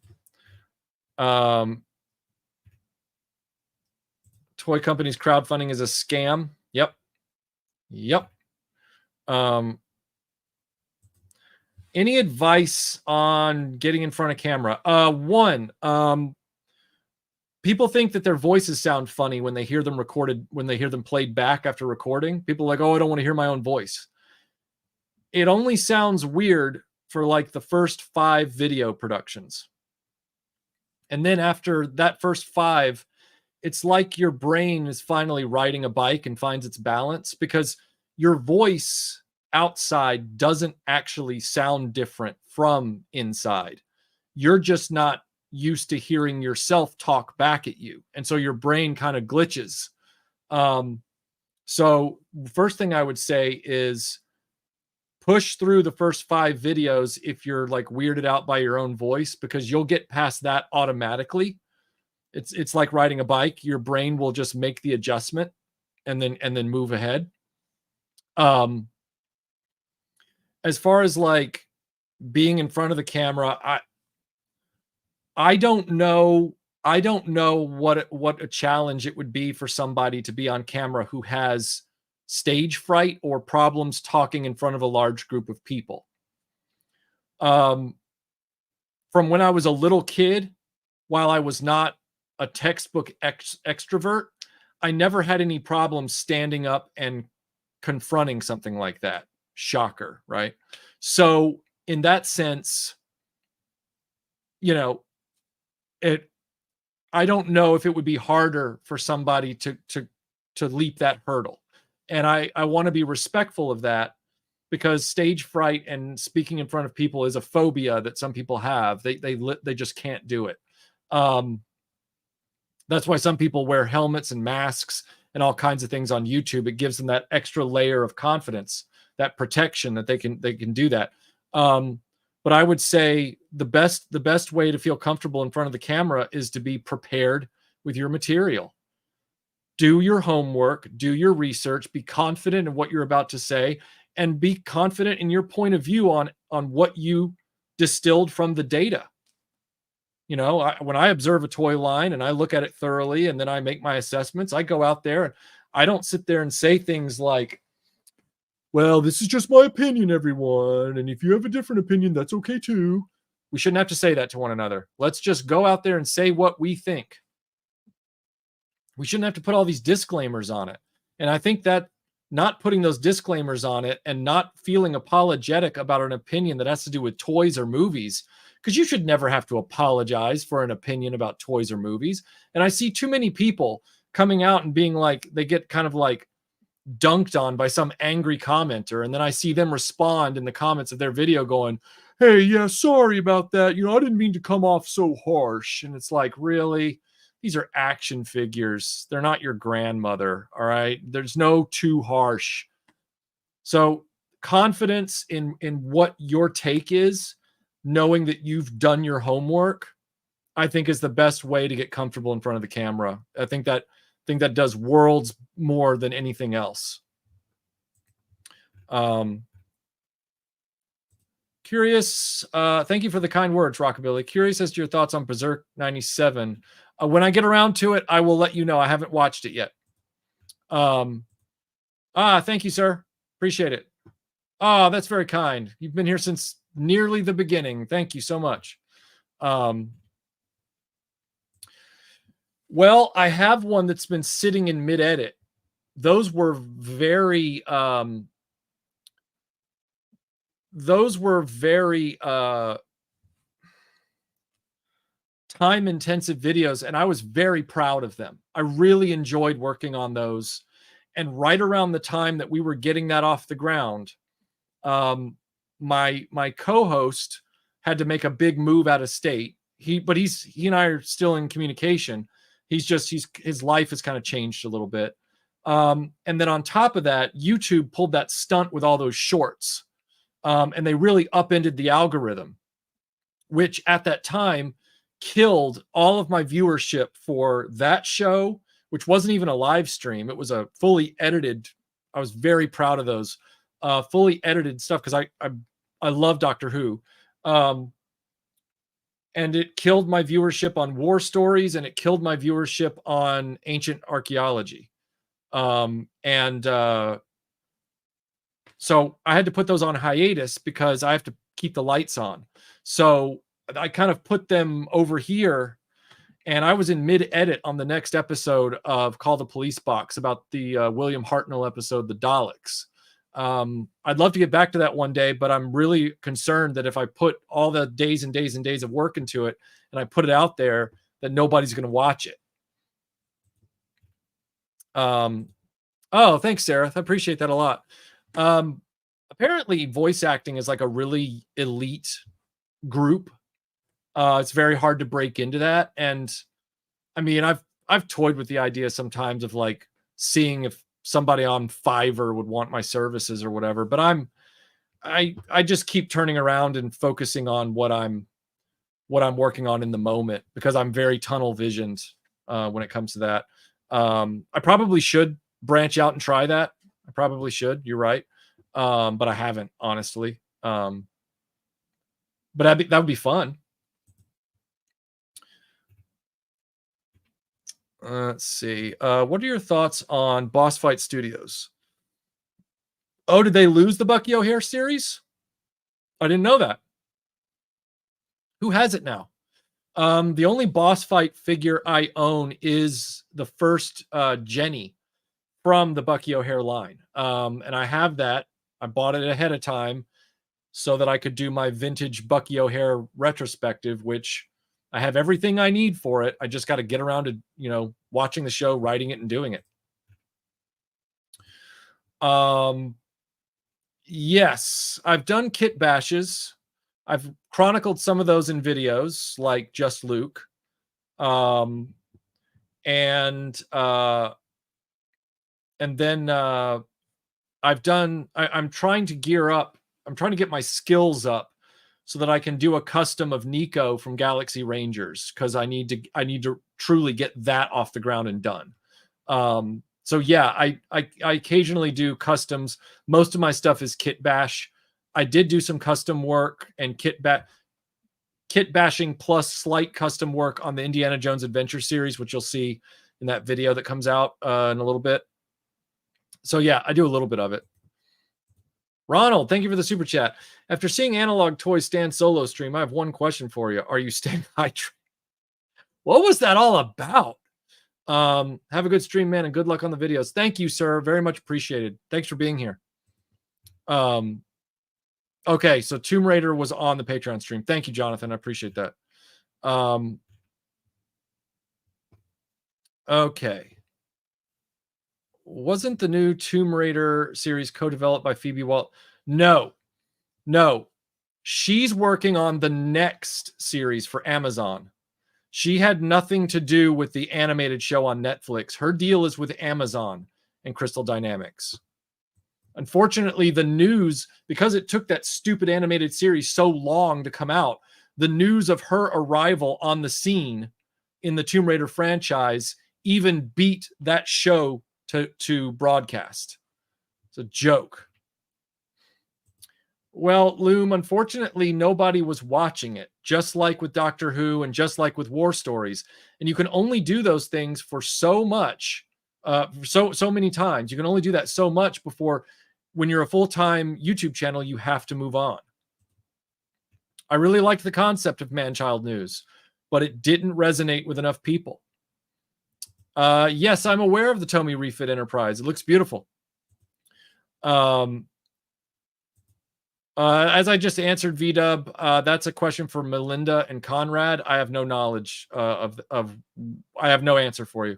Toy companies crowdfunding is a scam. Yep. Any advice on getting in front of camera? One, people think that their voices sound funny when they hear them recorded, when they hear them played back after recording. People are like, oh, I don't want to hear my own voice. It only sounds weird for like the first 5 video productions. And then after that first 5, it's like your brain is finally riding a bike and finds its balance, because your voice outside doesn't actually sound different from inside. You're just not used to hearing yourself talk back at you. And so your brain kind of glitches. So first thing I would say is push through the first 5 videos if you're like weirded out by your own voice, because you'll get past that automatically. It's like riding a bike. Your brain will just make the adjustment and then move ahead. As far as like being in front of the camera, I don't know what a challenge it would be for somebody to be on camera who has stage fright or problems talking in front of a large group of people. From when I was a little kid, while I was not a textbook extrovert, I never had any problems standing up and confronting something like that. Shocker, right? So in that sense, you know, I don't know if it would be harder for somebody to leap that hurdle. And I want to be respectful of that, because stage fright and speaking in front of people is a phobia that some people have. They just can't do it. That's why some people wear helmets and masks and all kinds of things on YouTube. It gives them that extra layer of confidence, that protection, that they can do that. But I would say the best way to feel comfortable in front of the camera is to be prepared with your material. Do your homework, do your research, be confident in what you're about to say, and be confident in your point of view on what you distilled from the data. You know, when I observe a toy line and I look at it thoroughly and then I make my assessments, I go out there and I don't sit there and say things like, well, this is just my opinion, everyone. And if you have a different opinion, that's okay too. We shouldn't have to say that to one another. Let's just go out there and say what we think. We shouldn't have to put all these disclaimers on it. And I think that not putting those disclaimers on it and not feeling apologetic about an opinion that has to do with toys or movies, because you should never have to apologize for an opinion about toys or movies. And I see too many people coming out and being like, they get kind of like dunked on by some angry commenter, and then I see them respond in the comments of their video going, hey, yeah, sorry about that, you know, I didn't mean to come off so harsh. And it's like, really? These are action figures. They're not your grandmother. All right, there's no too harsh. So confidence in what your take is, knowing that you've done your homework, I think is the best way to get comfortable in front of the camera. I think that does worlds more than anything else. Curious. Thank you for the kind words, Rockabilly. Curious as to your thoughts on Berserk 97. When I get around to it, I will let you know. I haven't watched it yet. Thank you, sir. Appreciate it. Oh, that's very kind. You've been here since nearly the beginning. Thank you so much. Well, I have one that's been sitting in mid-edit. Those were very time-intensive videos, and I was very proud of them. I really enjoyed working on those. And right around the time that we were getting that off the ground, my co-host had to make a big move out of state. He and I are still in communication. his life has kind of changed a little bit. And then on top of that, YouTube pulled that stunt with all those shorts. And they really upended the algorithm, which at that time killed all of my viewership for that show, which wasn't even a live stream. It was a fully edited. I was very proud of those fully edited stuff because I love Doctor Who. And it killed my viewership on war stories, and it killed my viewership on ancient archaeology. So I had to put those on hiatus because I have to keep the lights on. So I kind of put them over here, and I was in mid-edit on the next episode of Call the Police Box about the William Hartnell episode, The Daleks. I'd love to get back to that one day, but I'm really concerned that if I put all the days and days and days of work into it and I put it out there, that nobody's going to watch it. Oh, thanks, Sarah. I appreciate that a lot. Apparently voice acting is like a really elite group. It's very hard to break into that. And I mean, I've toyed with the idea sometimes of like seeing if somebody on Fiverr would want my services or whatever, but I just keep turning around and focusing on what I'm working on in the moment, because I'm very tunnel visioned when it comes to that. I probably should branch out and try that. I probably should. You're right. But I haven't, honestly. But that would be fun. Let's see. What are your thoughts on Boss Fight Studios? Oh, did they lose the Bucky O'Hare series? I didn't know that. Who has it now? The only Boss Fight figure I own is the first Jenny from the Bucky O'Hare line. And I have that. I bought it ahead of time so that I could do my vintage Bucky O'Hare retrospective, which I have everything I need for it. I just got to get around to, watching the show, writing it, and doing it. Yes, I've done kit bashes. I've chronicled some of those in videos, like Just Luke. And then I'm trying to gear up. I'm trying to get my skills up so that I can do a custom of Nico from Galaxy Rangers, because I need to truly get that off the ground and done. So yeah, I occasionally do customs. Most of my stuff is kit bash. I did do some custom work and kit bashing plus slight custom work on the Indiana Jones Adventure series, which you'll see in that video that comes out in a little bit. So yeah, I do a little bit of it. Ronald, thank you for the super chat. After seeing Analog Toys stand solo stream, I have one question for you. Are you staying hydrated? What was that all about? Have a good stream, man, and good luck on the videos. Thank you, sir. Very much appreciated. Thanks for being here. Okay, so Tomb Raider was on the Patreon stream. Thank you, Jonathan. I appreciate that. Okay. Wasn't the new Tomb Raider series co-developed by Phoebe Walt? No. She's working on the next series for Amazon. She had nothing to do with the animated show on Netflix. Her deal is with Amazon and Crystal Dynamics. Unfortunately, the news, because it took that stupid animated series so long to come out, the news of her arrival on the scene in the Tomb Raider franchise even beat that show to broadcast. It's a joke. Well, Loom, unfortunately, nobody was watching it, just like with Doctor Who and just like with War Stories. And you can only do those things for so much, so many times. You can only do that so much before, when you're a full-time YouTube channel, you have to move on. I really liked the concept of Man-Child News, but it didn't resonate with enough people. Yes, I'm aware of the Tomy Refit Enterprise. It looks beautiful. As I just answered, VDub, that's a question for Melinda and Conrad. I have no knowledge I have no answer for you.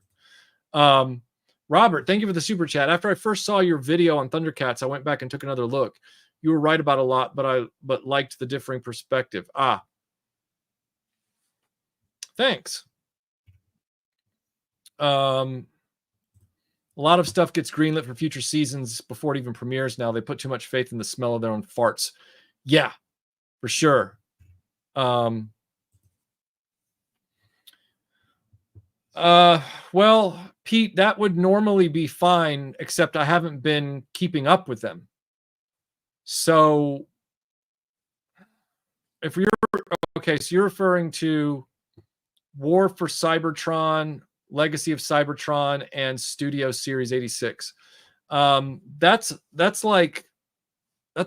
Robert, thank you for the super chat. After I first saw your video on Thundercats, I went back and took another look. You were right about a lot, but liked the differing perspective. Thanks. A lot of stuff gets greenlit for future seasons before it even premieres now. They put too much faith in the smell of their own farts. Yeah, for sure. Well, Pete, that would normally be fine, except I haven't been keeping up with them. So if you're okay, so you're referring to War for Cybertron, Legacy of Cybertron, and Studio Series 86. That's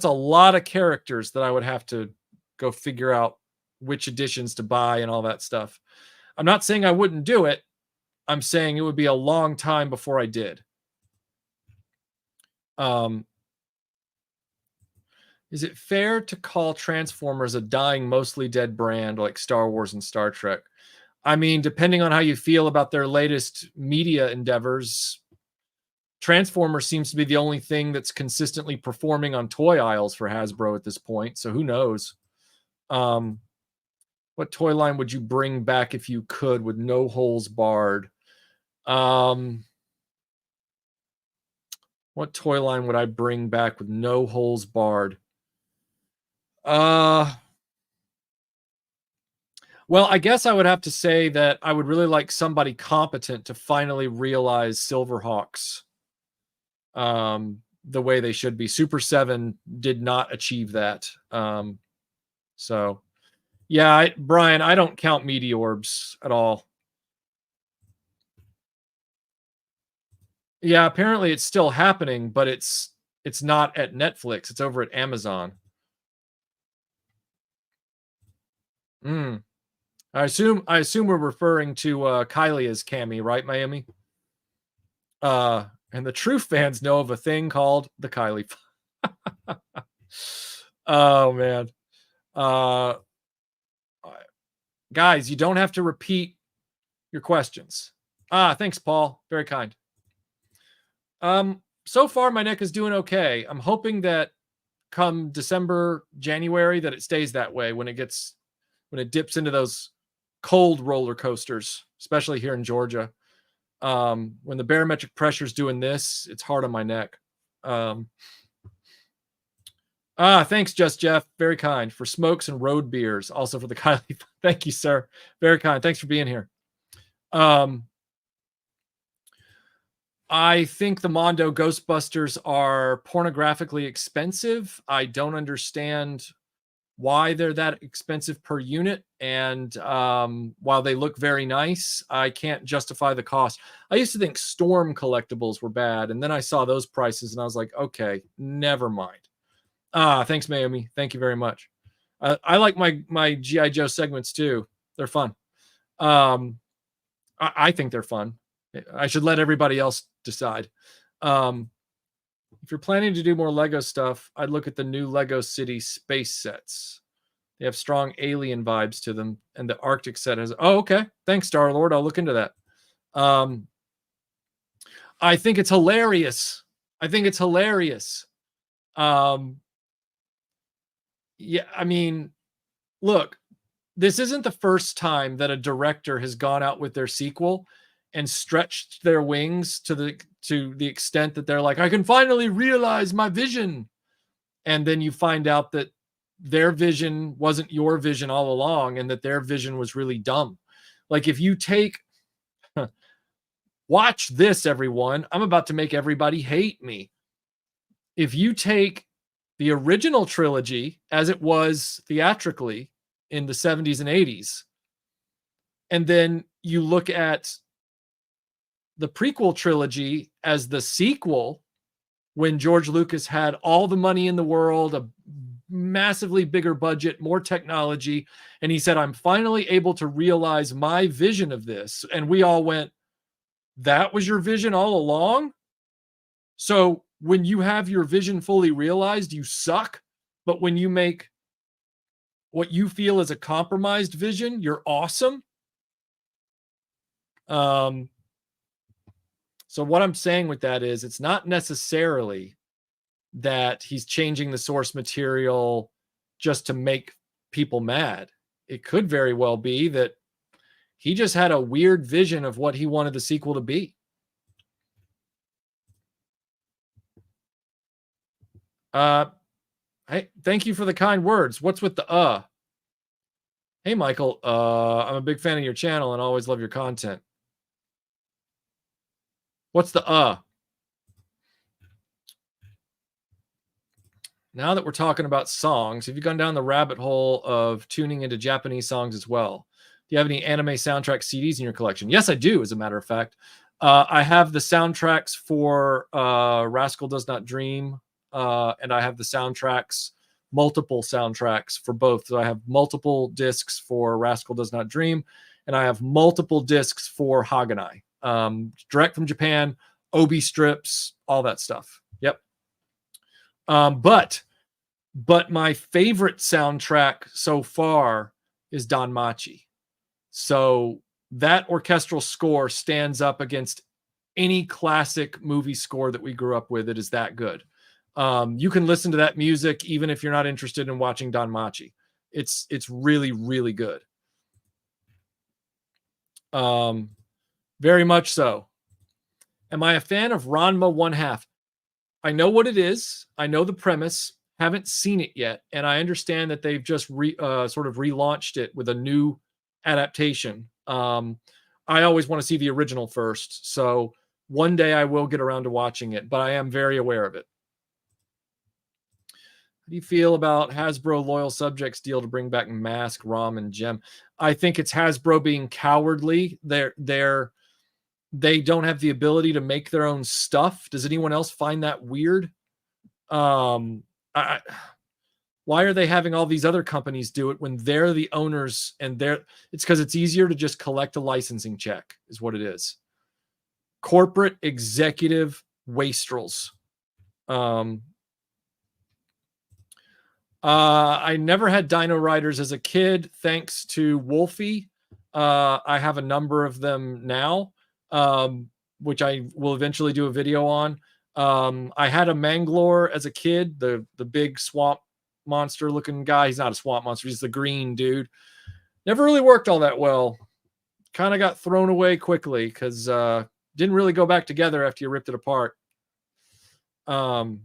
a lot of characters that I would have to go figure out which editions to buy and all that stuff. I'm not saying I wouldn't do it. I'm saying it would be a long time before I did. Is it fair to call Transformers a dying, mostly dead brand like Star Wars and Star Trek? I mean, depending on how you feel about their latest media endeavors, Transformers seems to be the only thing that's consistently performing on toy aisles for Hasbro at this point. So who knows? What toy line would you bring back if you could with no holes barred? What toy line would I bring back with no holes barred? Well, I guess I would have to say that I would really like somebody competent to finally realize Silverhawks the way they should be. Super 7 did not achieve that. So, yeah, Brian, I don't count Meteorbs at all. Yeah, apparently it's still happening, but it's not at Netflix. It's over at Amazon. I assume we're referring to Kylie as Cammy, right, Miami? And the true fans know of a thing called the Kylie. Oh man. Guys, you don't have to repeat your questions. Thanks, Paul. Very kind. So far my neck is doing okay. I'm hoping that come December, January, that it stays that way when it dips into those cold roller coasters, especially here in Georgia. When the barometric pressure is doing this, it's hard on my neck. Thanks, Just Jeff. Very kind. For smokes and road beers. Also for the Kylie. Thank you, sir. Very kind. Thanks for being here. I think the Mondo Ghostbusters are pornographically expensive. I don't understand why they're that expensive per unit. And while they look very nice, I can't justify the cost. I used to think Storm collectibles were bad. And then I saw those prices and I was like, okay, never mind. Thanks, Mayumi. Thank you very much. I like my G.I. Joe segments too. They're fun. I think they're fun. I should let everybody else decide. If you're planning to do more Lego stuff, I'd look at the new Lego City space sets. They have strong alien vibes to them, and the Arctic set has. Oh, okay. Thanks, Star-Lord. I'll look into that. I think it's hilarious. Yeah, I mean, look, this isn't the first time that a director has gone out with their sequel and stretched their wings to the extent that they're like, I can finally realize my vision. And then you find out that their vision wasn't your vision all along and that their vision was really dumb. Like if you take, watch this, everyone. I'm about to make everybody hate me. If you take the original trilogy as it was theatrically in the 70s and 80s, and then you look at the prequel trilogy as the sequel when George Lucas had all the money in the world, a massively bigger budget, more technology, and he said, I'm finally able to realize my vision of this. And we all went, that was your vision all along? So when you have your vision fully realized, you suck. But when you make what you feel is a compromised vision, you're awesome. So what I'm saying with that is it's not necessarily that he's changing the source material just to make people mad. It could very well be that He just had a weird vision of what he wanted the sequel to be. Hey, thank you for the kind words. What's with the Hey, Michael, I'm a big fan of your channel and always love your content. What's the Now that we're talking about songs, have you gone down the rabbit hole of tuning into Japanese songs as well? Do you have any anime soundtrack CDs in your collection? Yes, I do, as a matter of fact. I have the soundtracks for Rascal Does Not Dream, and I have the soundtracks, multiple soundtracks for both. So I have multiple discs for Rascal Does Not Dream, and I have multiple discs for Haganai. Direct from Japan, Obi strips, all that stuff. Yep. But my favorite soundtrack so far is Danmachi. So that orchestral score stands up against any classic movie score that we grew up with. It is that good. You can listen to that music even if you're not interested in watching Danmachi. It's really, really good. Very much so. Am I a fan of Ranma 1/2? I know what it is. I know the premise. Haven't seen it yet, and I understand that they've just sort of relaunched it with a new adaptation. I always want to see the original first, so one day I will get around to watching it, but I am very aware of it. How do you feel about Hasbro Loyal Subjects deal to bring back Mask, ROM, and Gem? I think it's Hasbro being cowardly. They don't have the ability to make their own stuff. Does anyone else find that weird? Why are they having all these other companies do it when they're the owners and it's because it's easier to just collect a licensing check is what it is. Corporate executive wastrels. I never had Dino Riders as a kid, thanks to Wolfie. I have a number of them now, which I will eventually do a video on. I had a Manglore as a kid, the big swamp monster looking guy. He's not a swamp monster, he's the green dude. Never really worked all that well. Kind of got thrown away quickly because didn't really go back together after you ripped it apart. Let's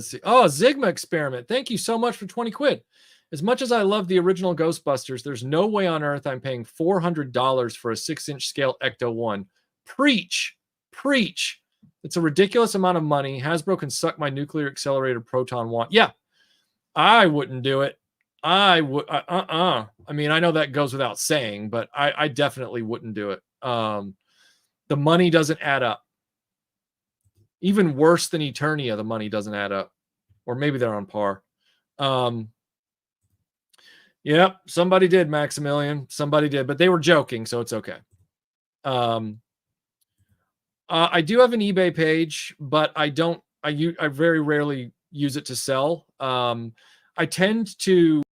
see. Oh, Zigma Experiment. Thank you so much for 20 quid. As much as I love the original Ghostbusters, there's no way on earth I'm paying $400 for a 6-inch scale Ecto 1. Preach. It's a ridiculous amount of money. Hasbro can suck my nuclear accelerator proton wand. Yeah, I wouldn't do it. I would. I mean, I know that goes without saying, but I definitely wouldn't do it. The money doesn't add up. Even worse than Eternia, the money doesn't add up. Or maybe they're on par. Yep, somebody did, Maximilian. Somebody did, but they were joking, so it's okay. I do have an eBay page, but I very rarely use it to sell. I tend to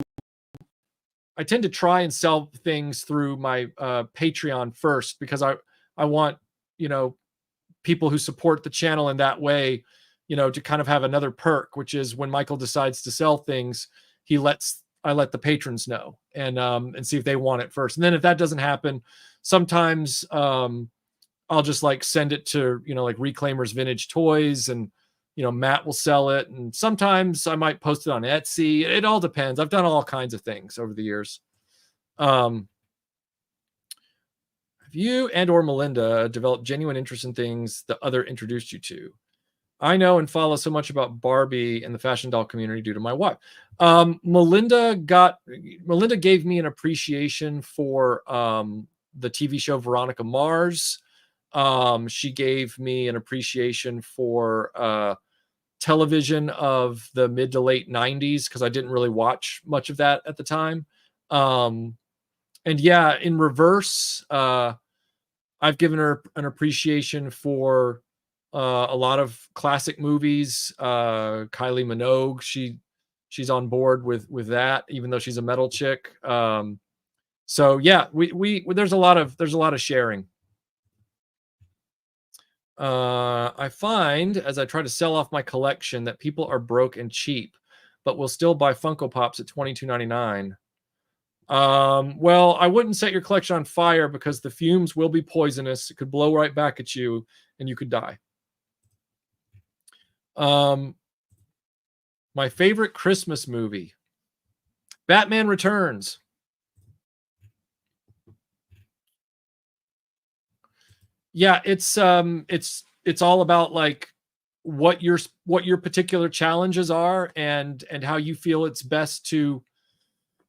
try and sell things through my Patreon first because I want, people who support the channel in that way, to kind of have another perk, which is when Michael decides to sell things, I let the patrons know and see if they want it first. And then if that doesn't happen, sometimes I'll just send it to, Reclaimers Vintage Toys and, Matt will sell it. And sometimes I might post it on Etsy. It all depends. I've done all kinds of things over the years. Have you and or Melinda developed genuine interest in things the other introduced you to? I know and follow so much about Barbie and the fashion doll community due to my wife. Melinda gave me an appreciation for the TV show Veronica Mars. She gave me an appreciation for television of the mid to late 90s because I didn't really watch much of that at the time. And yeah, in reverse, I've given her an appreciation for a lot of classic movies. Kylie Minogue, she's on board with that, even though she's a metal chick. So yeah, we there's a lot of sharing. I find as I try to sell off my collection that people are broke and cheap, but will still buy Funko Pops at $22.99. Well, I wouldn't set your collection on fire because the fumes will be poisonous. It could blow right back at you and you could die. My favorite Christmas movie, Batman Returns. Yeah, it's all about like what your particular challenges are and how you feel it's best to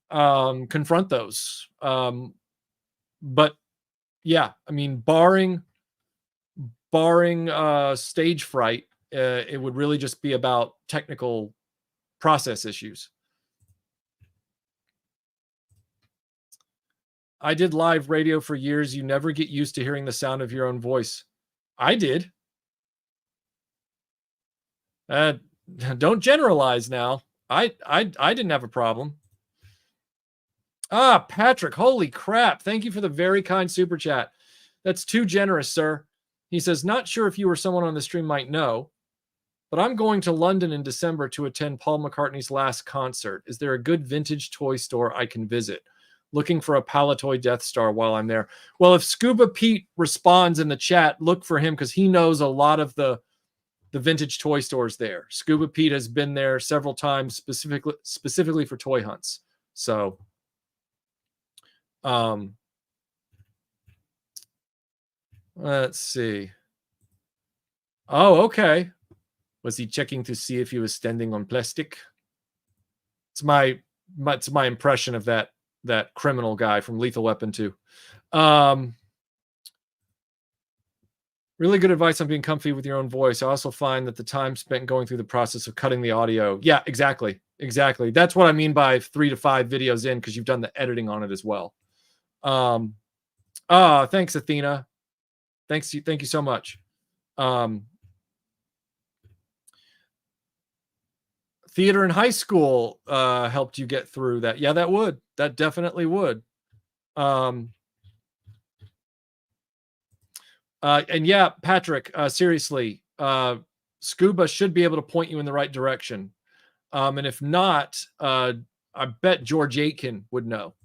confront those. But yeah, I mean, barring stage fright, it would really just be about technical process issues. I did live radio for years. You never get used to hearing the sound of your own voice. I did. Uh, don't generalize now. I didn't have a problem. Ah, Patrick, holy crap. Thank you for the very kind super chat. That's too generous, sir. He says, not sure if you or someone on the stream might know, but I'm going to London in December to attend Paul McCartney's last concert. Is there a good vintage toy store I can visit? Looking for a Palatoy Death Star while I'm there. Well, if Scuba Pete responds in the chat, look for him because he knows a lot of the vintage toy stores there. Scuba Pete has been there several times, specifically for toy hunts. So, let's see. Oh, okay. Was he checking to see if he was standing on plastic? It's my impression of that criminal guy from Lethal Weapon 2. Really good advice on being comfy with your own voice. I also find that the time spent going through the process of cutting the audio. Yeah, exactly. That's what I mean by 3 to 5 videos in, because you've done the editing on it as well. Thanks, Athena. Thank you so much. Theater in high school helped you get through that. Yeah, that definitely would. And yeah, Patrick, seriously, Scuba should be able to point you in the right direction. And if not, I bet George Aitken would know.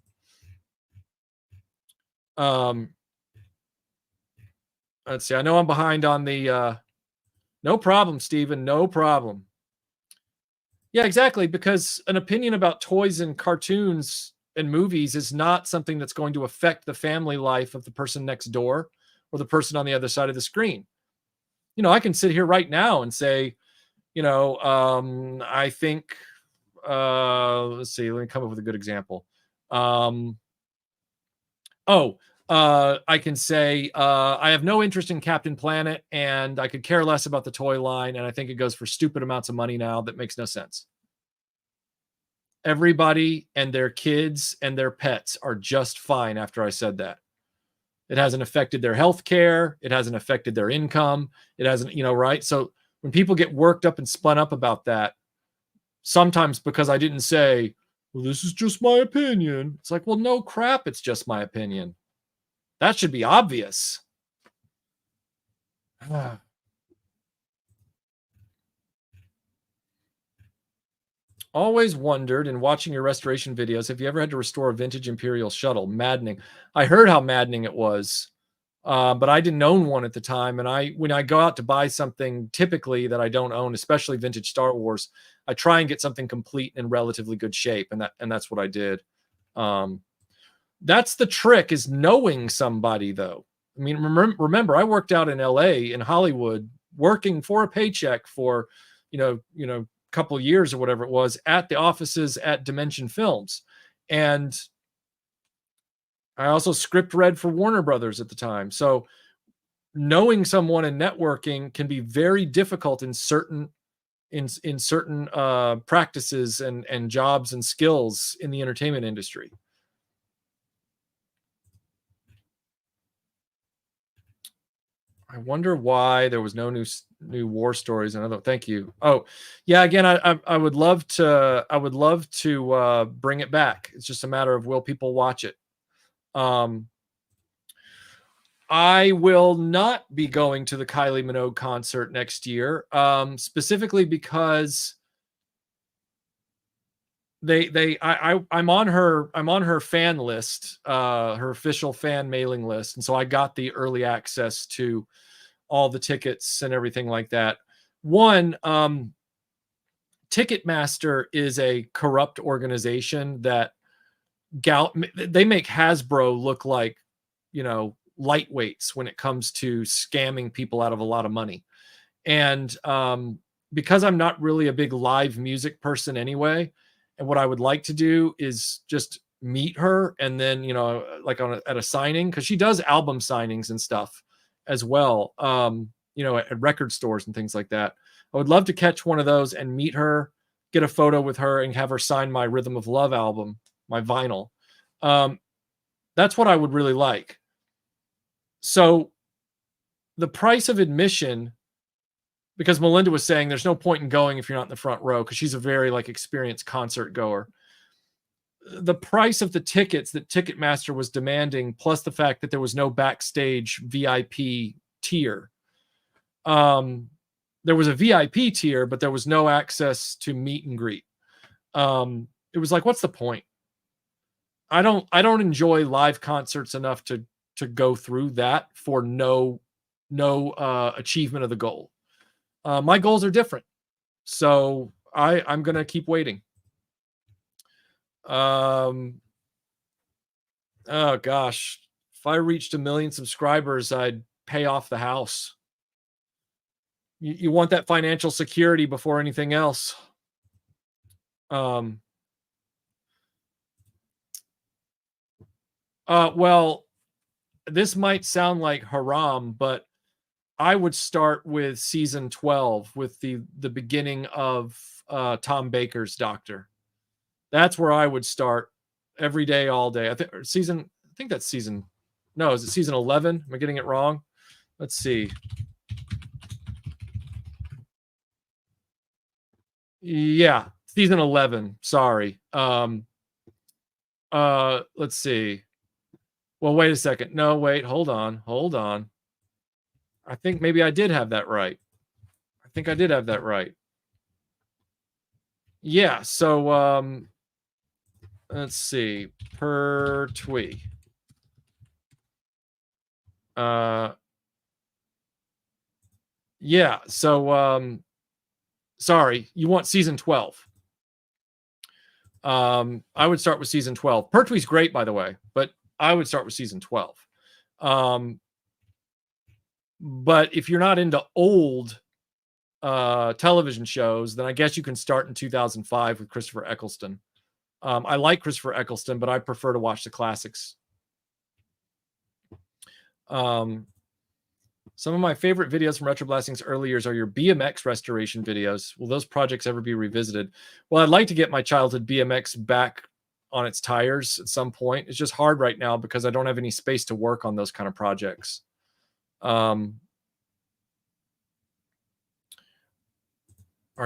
Let's see. I know I'm behind on the. No problem, Stephen. No problem. Yeah, exactly. Because an opinion about toys and cartoons and movies is not something that's going to affect the family life of the person next door or the person on the other side of the screen. You know, I can sit here right now and say, you know, I think, let's see, let me come up with a good example. I can say, I have no interest in Captain Planet and I could care less about the toy line. And I think it goes for stupid amounts of money now that makes no sense. Everybody and their kids and their pets are just fine after I said that. It hasn't affected their health care. It hasn't affected their income. It hasn't, right? So when people get worked up and spun up about that, sometimes because I didn't say, well, this is just my opinion. It's like, well, no crap. It's just my opinion. That should be obvious. Always wondered in watching your restoration videos, have you ever had to restore a vintage Imperial shuttle? Maddening. I heard how maddening it was, but I didn't own one at the time. And when I go out to buy something typically that I don't own, especially vintage Star Wars, I try and get something complete in relatively good shape. And that's what I did. That's the trick, is knowing somebody, though. I mean, remember, I worked out in LA, in Hollywood, working for a paycheck for, couple years or whatever it was at the offices at Dimension Films. And I also script read for Warner Brothers at the time. So knowing someone and networking can be very difficult in certain practices and jobs and skills in the entertainment industry. I wonder why there was no new war stories. And thank you. Oh, yeah. Again, I would love to. I would love to bring it back. It's just a matter of, will people watch it? I will not be going to the Kylie Minogue concert next year, specifically because I'm on her fan list, her official fan mailing list, and so I got the early access to all the tickets and everything like that. One, Ticketmaster is a corrupt organization that they make Hasbro look like, lightweights when it comes to scamming people out of a lot of money. And because I'm not really a big live music person anyway, and what I would like to do is just meet her and then, like at a signing, because she does album signings and stuff as well, at record stores and things like that. I would love to catch one of those and meet her, get a photo with her, and have her sign my Rhythm of Love album, my vinyl. That's what I would really like. So the price of admission, because Melinda was saying there's no point in going if you're not in the front row, because she's a very experienced concert goer. The price of the tickets that Ticketmaster was demanding, plus the fact that there was no backstage VIP tier. There was a VIP tier, but there was no access to meet and greet. It was like, what's the point? I don't enjoy live concerts enough to go through that for no achievement of the goal. My goals are different, so I'm gonna keep waiting. Oh gosh, if I reached 1 million subscribers, I'd pay off the house. You want that financial security before anything else. Well, this might sound like haram, but I would start with season 12, with the beginning of Tom Baker's Doctor. That's where I would start every day, all day. I think that's season. No, is it season 11? Am I getting it wrong? Let's see. Yeah, season 11. Sorry. Let's see. Well, wait a second. No, wait. Hold on. I think maybe I did have that right. Yeah. So let's see. Per twee. Yeah. So sorry, you want season 12. I would start with season 12. Pertwee's great, by the way, but I would start with season 12. But if you're not into old television shows, then I guess you can start in 2005 with Christopher Eccleston. I like Christopher Eccleston, but I prefer to watch the classics. Some of my favorite videos from RetroBlasting's early years are your BMX restoration videos. Will those projects ever be revisited? Well, I'd like to get my childhood BMX back on its tires at some point. It's just hard right now because I don't have any space to work on those kind of projects. Are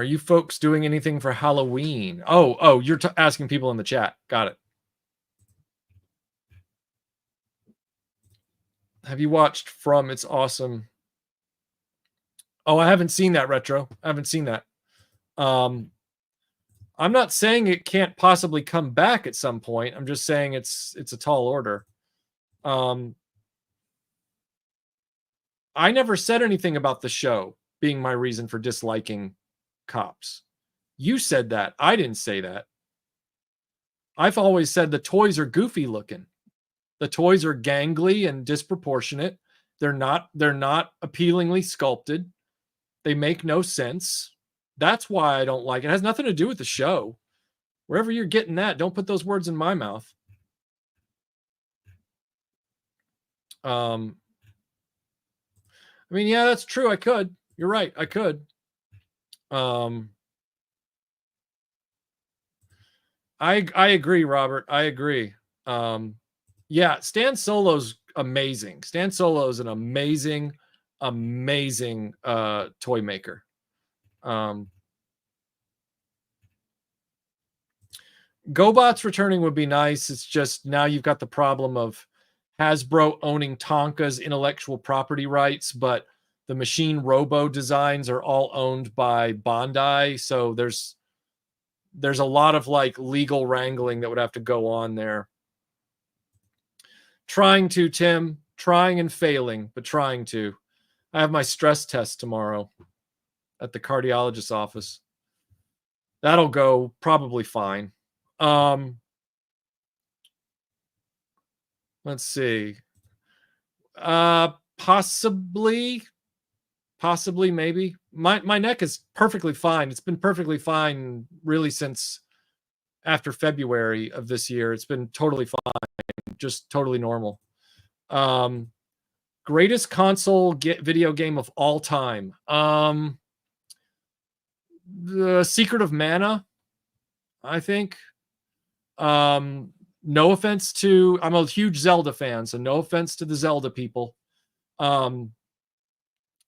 you folks doing anything for Halloween? Oh, you're asking people in the chat. Got it. Have you watched From? It's awesome. Oh, I haven't seen that, Retro. I haven't seen that. I'm not saying it can't possibly come back at some point. I'm just saying it's a tall order. I never said anything about the show being my reason for disliking Cops. You said that. I didn't say that. I've always said the toys are goofy looking. The toys are gangly and disproportionate. They're not appealingly sculpted. They make no sense. That's why I don't like it. It has nothing to do with the show. Wherever you're getting that, don't put those words in my mouth. I mean, yeah, that's true. I could. You're right. I could. I agree, Robert. I agree. Yeah, Stan Solo's amazing. Stan Solo is an amazing toy maker. GoBots returning would be nice. It's just now you've got the problem of Hasbro owning Tonka's intellectual property rights, but the machine robo designs are all owned by Bandai. So there's there's a lot of like legal wrangling that would have to go on there. Trying to, Tim, trying and failing, but trying to. I have my stress test tomorrow at the cardiologist's office. That'll go probably fine. Let's see. Possibly, maybe. My neck is perfectly fine. It's been perfectly fine really since after February of this year. It's been totally fine, just totally normal. Greatest console video game of all time. The Secret of Mana, I think. No offense to, I'm a huge Zelda fan, so no offense to the Zelda people.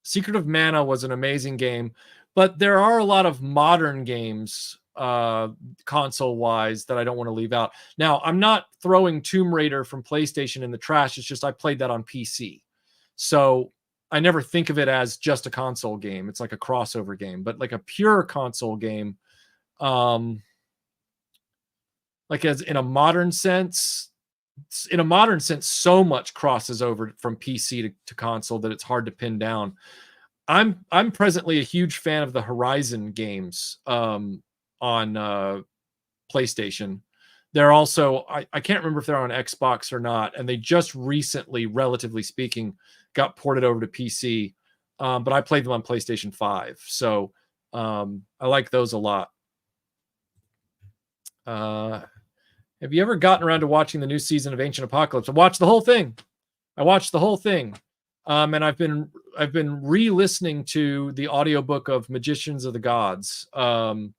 Secret of Mana was an amazing game, but there are a lot of modern games console wise that I don't want to leave out. Now, I'm not throwing Tomb Raider from PlayStation in the trash. It's just I played that on PC. So I never think of it as just a console game. It's like a crossover game, but like a pure console game, like as in a modern sense, so much crosses over from PC to console that it's hard to pin down. I'm presently a huge fan of the Horizon games on PlayStation. They're also, I can't remember if they're on Xbox or not, and they just recently, relatively speaking, got ported over to PC. But I played them on PlayStation 5, so I like those a lot. Have you ever gotten around to watching the new season of Ancient Apocalypse? I watched the whole thing. And I've been re-listening to the audiobook of Magicians of the Gods. So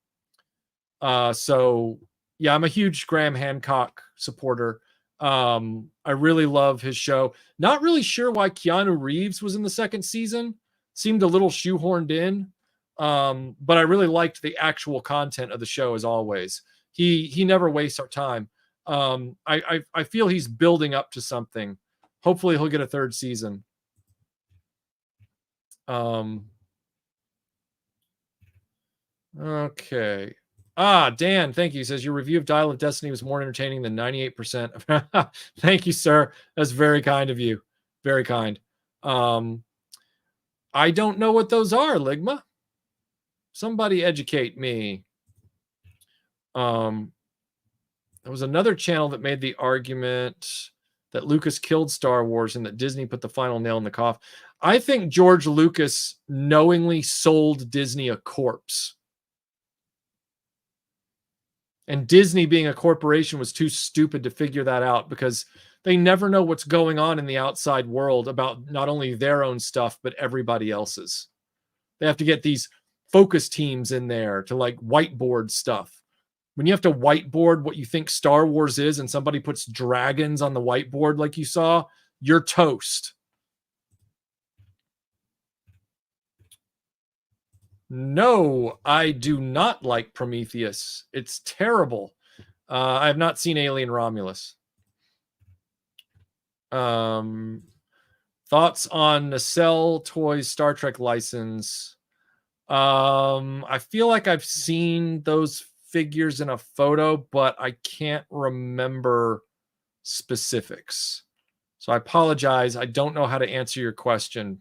yeah, I'm a huge Graham Hancock supporter. I really love his show. Not really sure why Keanu Reeves was in the second season. Seemed a little shoehorned in. But I really liked the actual content of the show as always. He never wastes our time. I feel he's building up to something. Hopefully he'll get a third season. Okay. Dan, thank you. He says your review of Dial of Destiny was more entertaining than 98%. Thank you, sir. That's very kind of you. Very kind. I don't know what those are, Ligma. Somebody educate me. There was another channel that made the argument that Lucas killed Star Wars and that Disney put the final nail in the coffin. I think George Lucas knowingly sold Disney a corpse. And Disney, being a corporation, was too stupid to figure that out because they never know what's going on in the outside world about not only their own stuff, but everybody else's. They have to get these focus teams in there to like whiteboard stuff. When you have to whiteboard what you think Star Wars is and somebody puts dragons on the whiteboard like you saw, you're toast. No, I do not like Prometheus. It's terrible. I have not seen Alien Romulus. Thoughts on Nacelle Toys Star Trek license? I feel like I've seen those figures in a photo, but I can't remember specifics. So I apologize. I don't know how to answer your question.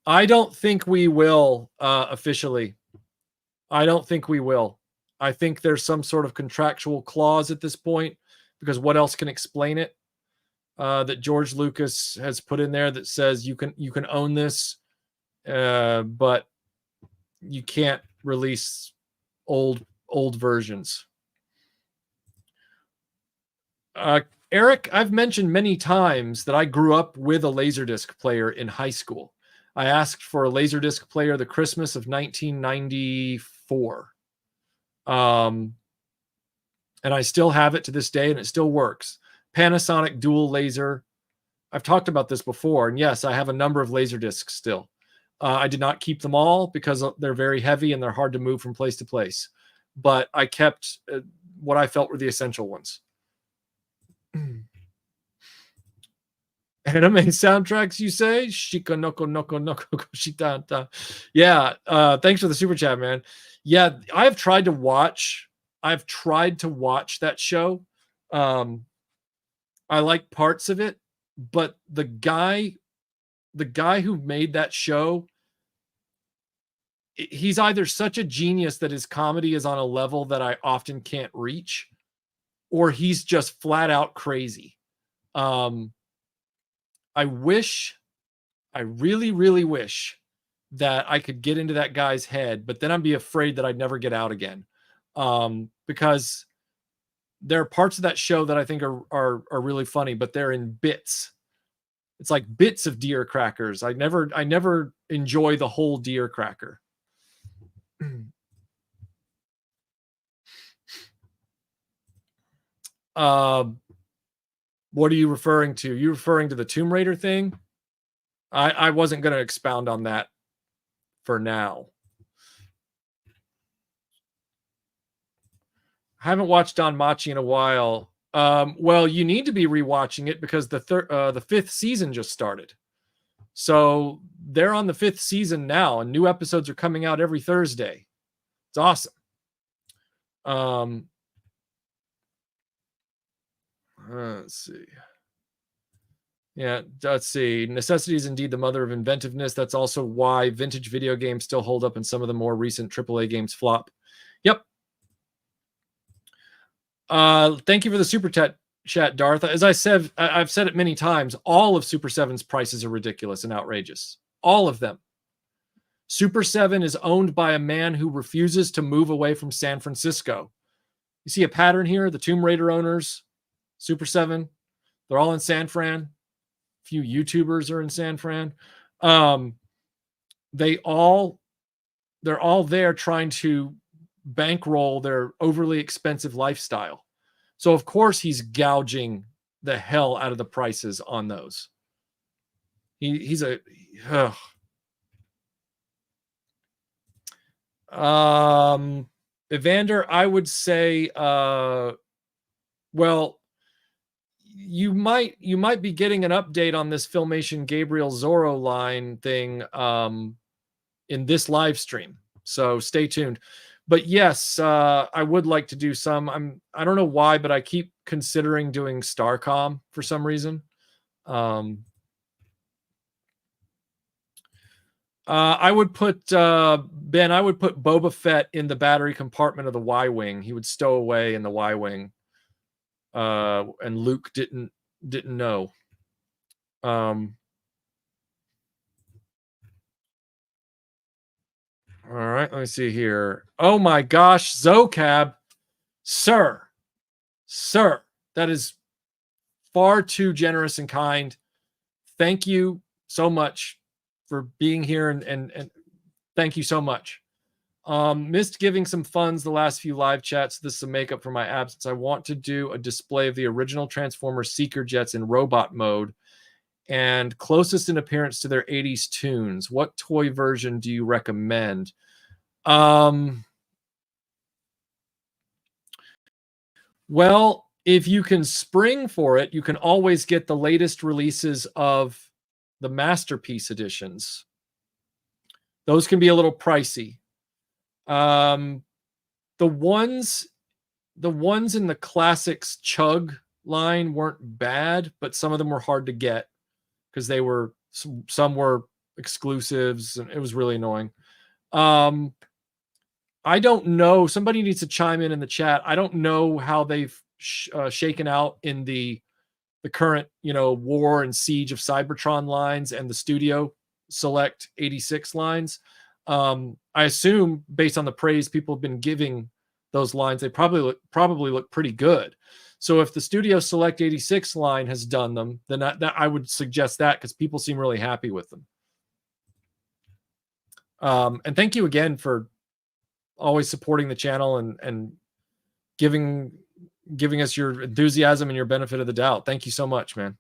I don't think we will officially. I don't think we will. I think there's some sort of contractual clause at this point because what else can explain it? That George Lucas has put in there that says you can own this, but you can't release old versions. Eric, I've mentioned many times that I grew up with a Laserdisc player in high school. I asked for a Laserdisc player the Christmas of 1994. And I still have it to this day, and it still works. Panasonic dual laser. I've talked about this before, and yes, I have a number of Laserdiscs still. I did not keep them all because they're very heavy and they're hard to move from place to place. But I kept what I felt were the essential ones. Anime soundtracks, you say? Shika noko noko noko koshitanta. Yeah, thanks for the super chat, man. Yeah, I've tried to watch that show. Um, I like parts of it, but the guy who made that show, he's either such a genius that his comedy is on a level that I often can't reach, or he's just flat out crazy. Um, I wish, I really, really wish that I could get into that guy's head, but then I'd be afraid that I'd never get out again. Because there are parts of that show that I think are really funny, but they're in bits. It's like bits of deer crackers. I never enjoy the whole deer cracker. What are you referring to? You referring to the Tomb Raider thing? I wasn't going to expound on that for now. I haven't watched Don Machi in a while. Well, you need to be rewatching it because the fifth season just started. So they're on the fifth season now, and new episodes are coming out every Thursday. It's awesome. Let's see. Yeah, let's see. Necessity is indeed the mother of inventiveness. That's also why vintage video games still hold up and some of the more recent AAA games flop. Yep. Thank you for the super chat, Darth. As I said, I've said it many times, all of Super 7's prices are ridiculous and outrageous. All of them. Super 7 is owned by a man who refuses to move away from San Francisco. You see a pattern here? The Tomb Raider owners, Super 7, they're all in San Fran. A few YouTubers are in San Fran. They're all there trying to bankroll their overly expensive lifestyle. So of course he's gouging the hell out of the prices on those. He's a Evander, I would say well, you might be getting an update on this Filmation Gabriel Zorro line thing in this live stream. So stay tuned. But yes, I would like to do some. I don't know why, but I keep considering doing Starcom for some reason. I would put Ben. I would put Boba Fett in the battery compartment of the Y-wing. He would stow away in the Y-wing, and Luke didn't know. All right, let me see here. Oh my gosh, Zocab, sir, that is far too generous and kind. Thank you so much for being here, and thank you so much. Missed giving some funds the last few live chats. This is a makeup for my absence. I want to do a display of the original Transformers Seeker jets in robot mode and closest in appearance to their 80s tunes. What toy version do you recommend? Well, if you can spring for it, you can always get the latest releases of the Masterpiece editions. Those can be a little pricey. The ones in the Classics Chug line weren't bad, but some of them were hard to get because they were, some were exclusives, and it was really annoying. I don't know. Somebody needs to chime in the chat. I don't know how they've shaken out in the current, War and Siege of Cybertron lines and the Studio Select 86 lines. I assume, based on the praise people have been giving those lines, they probably look pretty good. So if the Studio Select 86 line has done them, then I would suggest that, because people seem really happy with them. And thank you again for always supporting the channel and giving us your enthusiasm and your benefit of the doubt. Thank you so much, man.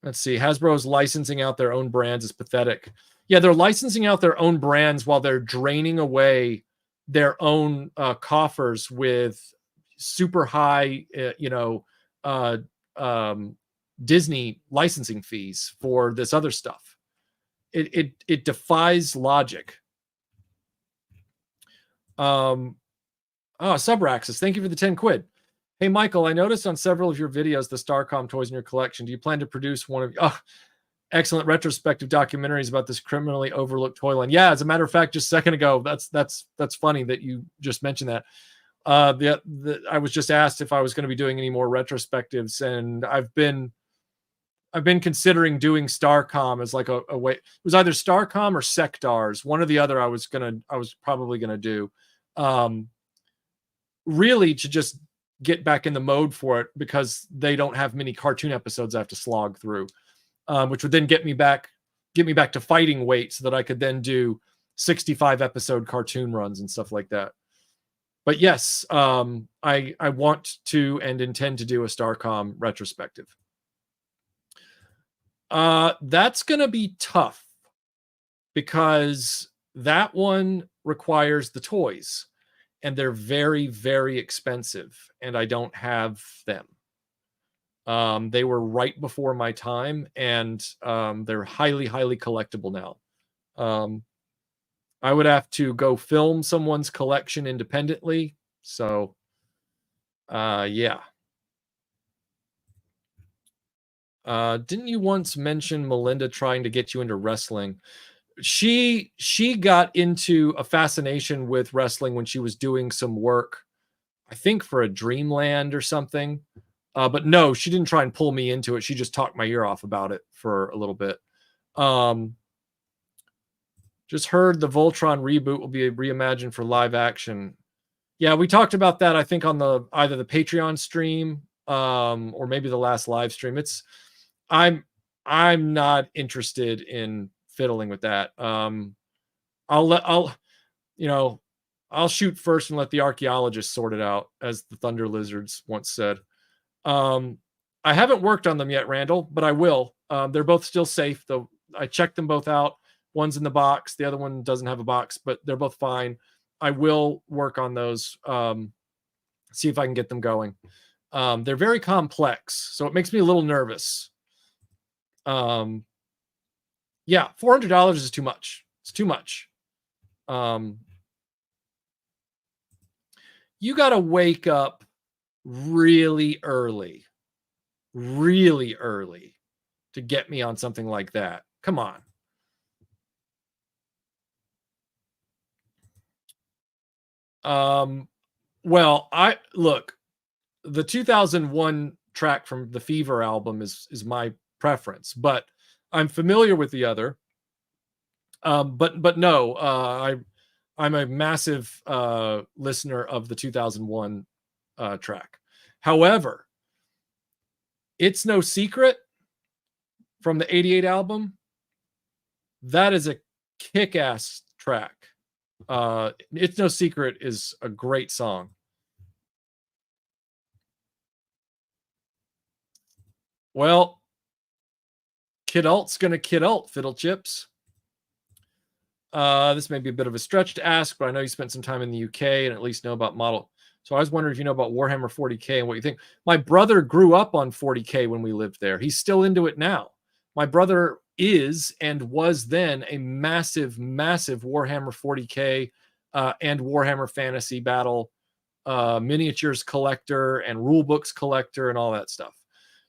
Let's see. Hasbro's licensing out their own brands is pathetic. Yeah, they're licensing out their own brands while they're draining away their own coffers with super high, Disney licensing fees for this other stuff. It defies logic. Subraxis, thank you for the 10 quid. Hey, Michael, I noticed on several of your videos the Starcom toys in your collection. Do you plan to produce one of excellent retrospective documentaries about this criminally overlooked toy line? Yeah, as a matter of fact, just a second ago, that's funny that you just mentioned that. I was just asked if I was going to be doing any more retrospectives, and I've been considering doing Starcom as like a way. It was either Starcom or Sectars, one or the other. I was probably gonna do, really to just get back in the mode for it, because they don't have many cartoon episodes I have to slog through, which would then get me back to fighting weight, so that I could then do 65 episode cartoon runs and stuff like that. But yes, I want to and intend to do a Starcom retrospective. That's going to be tough, because that one requires the toys, and they're very, very expensive, and I don't have them. They were right before my time, and they're highly, highly collectible now. I would have to go film someone's collection independently. So, yeah. Didn't you once mention Melinda trying to get you into wrestling? She got into a fascination with wrestling when she was doing some work, I think for a Dreamland or something. But no, she didn't try and pull me into it. She just talked my ear off about it for a little bit. Just heard the Voltron reboot will be reimagined for live action. Yeah, we talked about that, I think, on either the Patreon stream or maybe the last live stream. I'm not interested in fiddling with that. I'll shoot first and let the archaeologists sort it out, as the Thunder Lizards once said. I haven't worked on them yet, Randall, but I will. They're both still safe, though. I checked them both out. One's in the box, the other one doesn't have a box, but they're both fine. I will work on those, see if I can get them going. They're very complex, so it makes me a little nervous. Yeah, $400 is too much. It's too much. You got to wake up really early to get me on something like that. Come on. Well, the 2001 track from the Fever album is my preference, but I'm familiar with the other. But no, I'm a massive listener of the 2001 track. However, It's No Secret from the 88 album, that is a kick-ass track. It's No Secret is a great song. Well, Kidult's gonna Kidult, Fiddle Chips. This may be a bit of a stretch to ask, but I know you spent some time in the UK and at least know about model. So I was wondering if you know about Warhammer 40K and what you think. My brother grew up on 40K when we lived there. He's still into it now. My brother is and was then a massive, massive Warhammer 40K and Warhammer Fantasy Battle miniatures collector and rule books collector and all that stuff.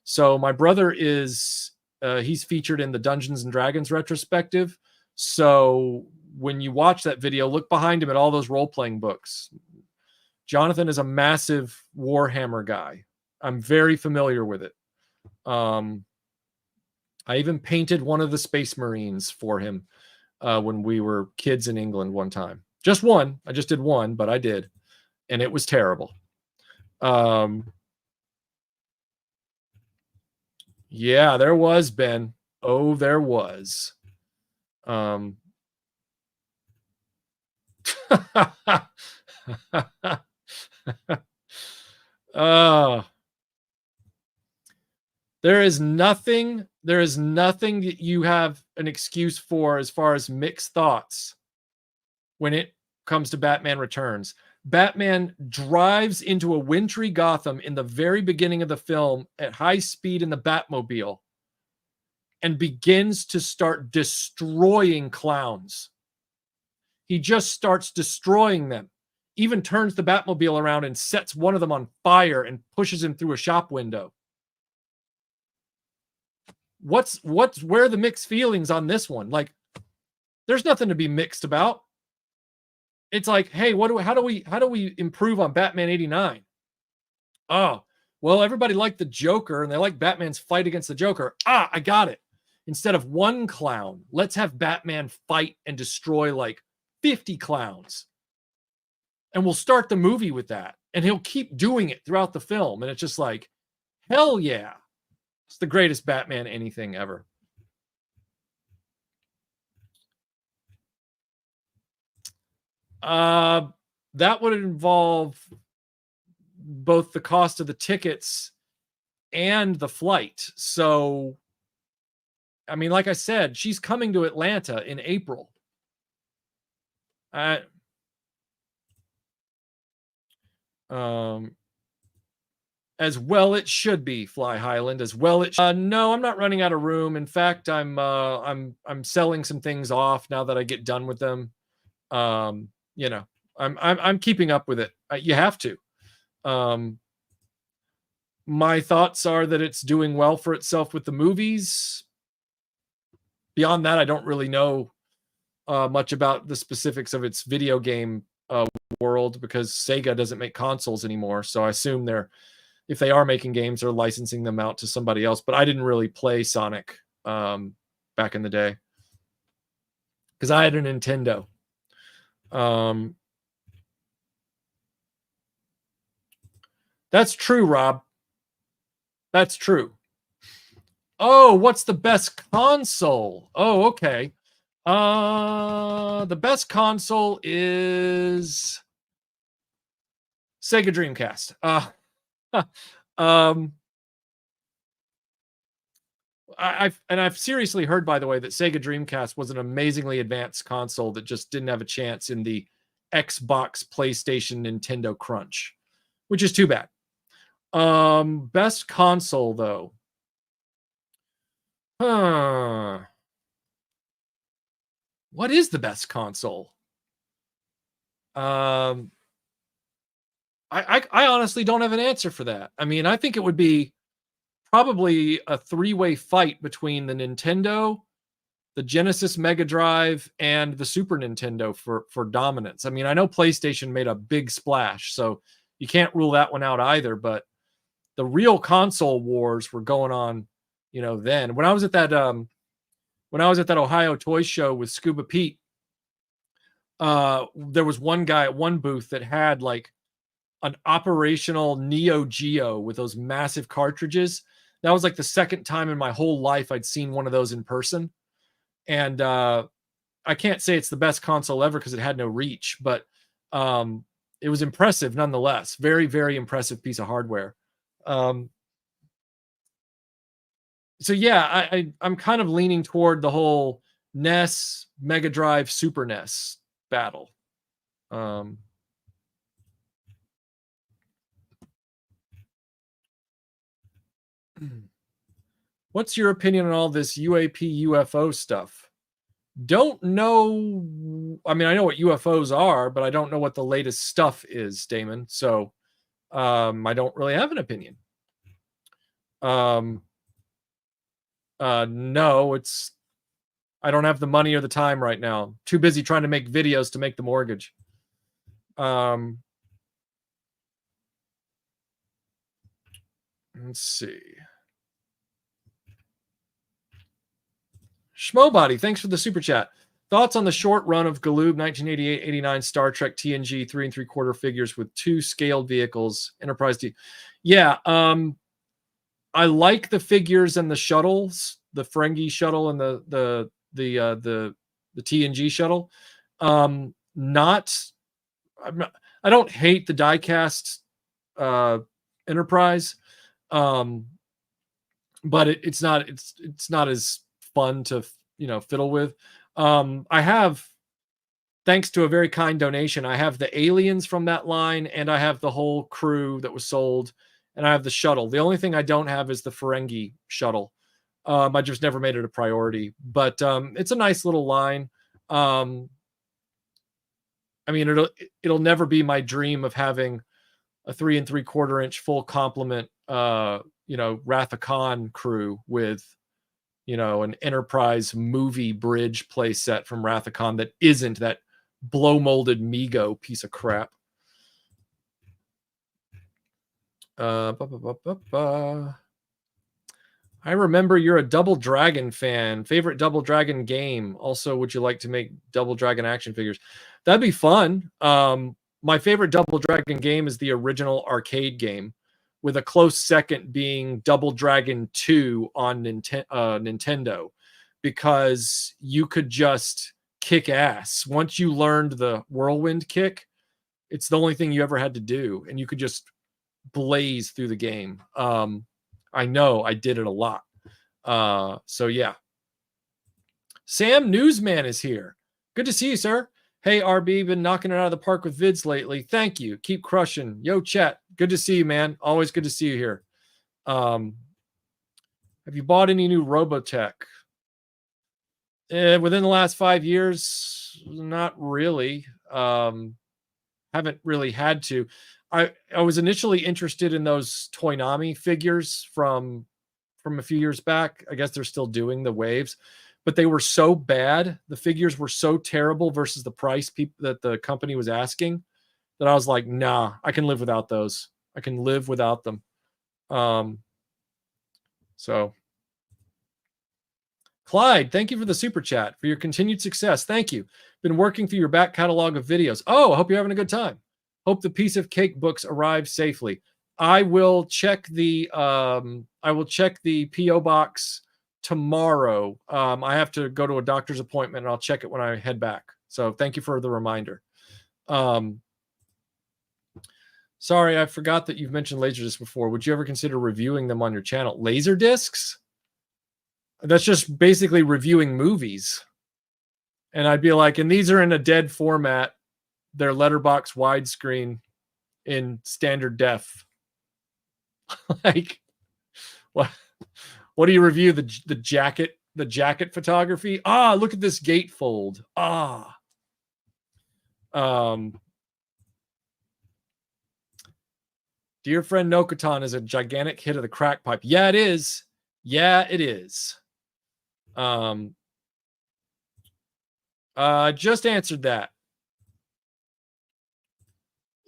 So my brother is, he's featured in the Dungeons and Dragons retrospective. So when you watch that video, look behind him at all those role-playing books. Jonathan is a massive Warhammer guy. I'm very familiar with it. I even painted one of the Space Marines for him when we were kids in England one time. Just one. I just did one, but I did. And it was terrible. Yeah, there was, Ben. Oh, there was. There is nothing that you have an excuse for as far as mixed thoughts when it comes to Batman Returns. Batman drives into a wintry Gotham in the very beginning of the film at high speed in the Batmobile and begins to start destroying clowns. He just starts destroying them, even turns the Batmobile around and sets one of them on fire and pushes him through a shop window. Where are the mixed feelings on this one? Like, there's nothing to be mixed about. It's like, hey, how do we improve on Batman 89? Oh, well, everybody liked the Joker and they like Batman's fight against the Joker. I got it. Instead of one clown, let's have Batman fight and destroy like 50 clowns. And we'll start the movie with that. And he'll keep doing it throughout the film. And it's just like, hell yeah. It's the greatest Batman anything ever. That would involve both the cost of the tickets and the flight. So, I mean, like I said, she's coming to Atlanta in April. As well it should be, Fly Highland, as well it no, I'm not running out of room. In fact, I'm selling some things off now that I get done with them. You know, I'm keeping up with it. You have to. My thoughts are that it's doing well for itself with the movies. Beyond that, I don't really know much about the specifics of its video game world because Sega doesn't make consoles anymore. So I assume if they are making games, they're licensing them out to somebody else. But I didn't really play Sonic back in the day because I had a Nintendo. That's true, Rob. That's true. Oh, what's the best console? Oh, okay. The best console is Sega Dreamcast. I've seriously heard, by the way, that Sega Dreamcast was an amazingly advanced console that just didn't have a chance in the Xbox, PlayStation, Nintendo crunch, which is too bad. Best console though. What is the best console? I honestly don't have an answer for that. I mean, I think it would be probably a three-way fight between the Nintendo, the Genesis Mega Drive, and the Super Nintendo for dominance. I mean, I know PlayStation made a big splash, so you can't rule that one out either, but the real console wars were going on, you know, then. When I was at that Ohio Toy Show with Scuba Pete, there was one guy at one booth that had like an operational Neo Geo with those massive cartridges. That was like the second time in my whole life I'd seen one of those in person. And I can't say it's the best console ever because it had no reach, but it was impressive nonetheless. Very, very impressive piece of hardware. So yeah, I'm kind of leaning toward the whole NES, Mega Drive, Super NES battle. What's your opinion on all this UAP UFO stuff? Don't know. I mean, I know what UFOs are, but I don't know what the latest stuff is, Damon. So I don't really have an opinion. No, I don't have the money or the time right now. Too busy trying to make videos to make the mortgage. Let's see. Schmobody, thanks for the super chat. Thoughts on the short run of Galoob 1988-89 Star Trek TNG 3 3/4 figures with 2 scaled vehicles, Enterprise D. Yeah, I like the figures and the shuttles, the Ferengi shuttle and the TNG shuttle. I don't hate the diecast Enterprise, but it's not as fun to fiddle with. I have thanks to a very kind donation, I have the aliens from that line, and I have the whole crew that was sold, and I have the shuttle. The only thing I don't have is the Ferengi shuttle. I just never made it a priority, but it's a nice little line. I mean, it'll never be my dream of having a 3 3/4 inch full complement, Wrath of Khan crew with, an Enterprise movie bridge play set from Wrath of Khan that isn't that blow molded Mego piece of crap. I remember you're a Double Dragon fan. Favorite Double Dragon game? Also, would you like to make Double Dragon action figures? That'd be fun. My favorite Double Dragon game is the original arcade game, with a close second being Double Dragon 2 on Nintendo, because you could just kick ass. Once you learned the whirlwind kick, it's the only thing you ever had to do, and you could just blaze through the game. I know I did it a lot. So yeah. Sam Newsman is here. Good to see you, sir. Hey, RB, been knocking it out of the park with vids lately. Thank you. Keep crushing. Yo, chat. Good to see you, man. Always good to see you here. Have you bought any new Robotech? Within the last 5 years, not really. Haven't really had to. I was initially interested in those Toynami figures from a few years back. I guess they're still doing the waves, but they were so bad. The figures were so terrible versus the price that the company was asking, that I was like, nah, I can live without those. I can live without them. So Clyde, thank you for the super chat, for your continued success. Thank you. Been working through your back catalog of videos. Oh, I hope you're having a good time. Hope the piece of cake books arrive safely. I will check the PO box tomorrow. I have to go to a doctor's appointment, and I'll check it when I head back. So thank you for the reminder. Sorry, I forgot that you've mentioned Laserdiscs before. Would you ever consider reviewing them on your channel? Laserdiscs? That's just basically reviewing movies. And I'd be like, and these are in a dead format. They're letterbox widescreen in standard def. Like, what do you review? The jacket photography? Ah, look at this gatefold. Dear friend Nokotan is a gigantic hit of the crack pipe. Yeah, it is. Yeah, it is. Just answered that.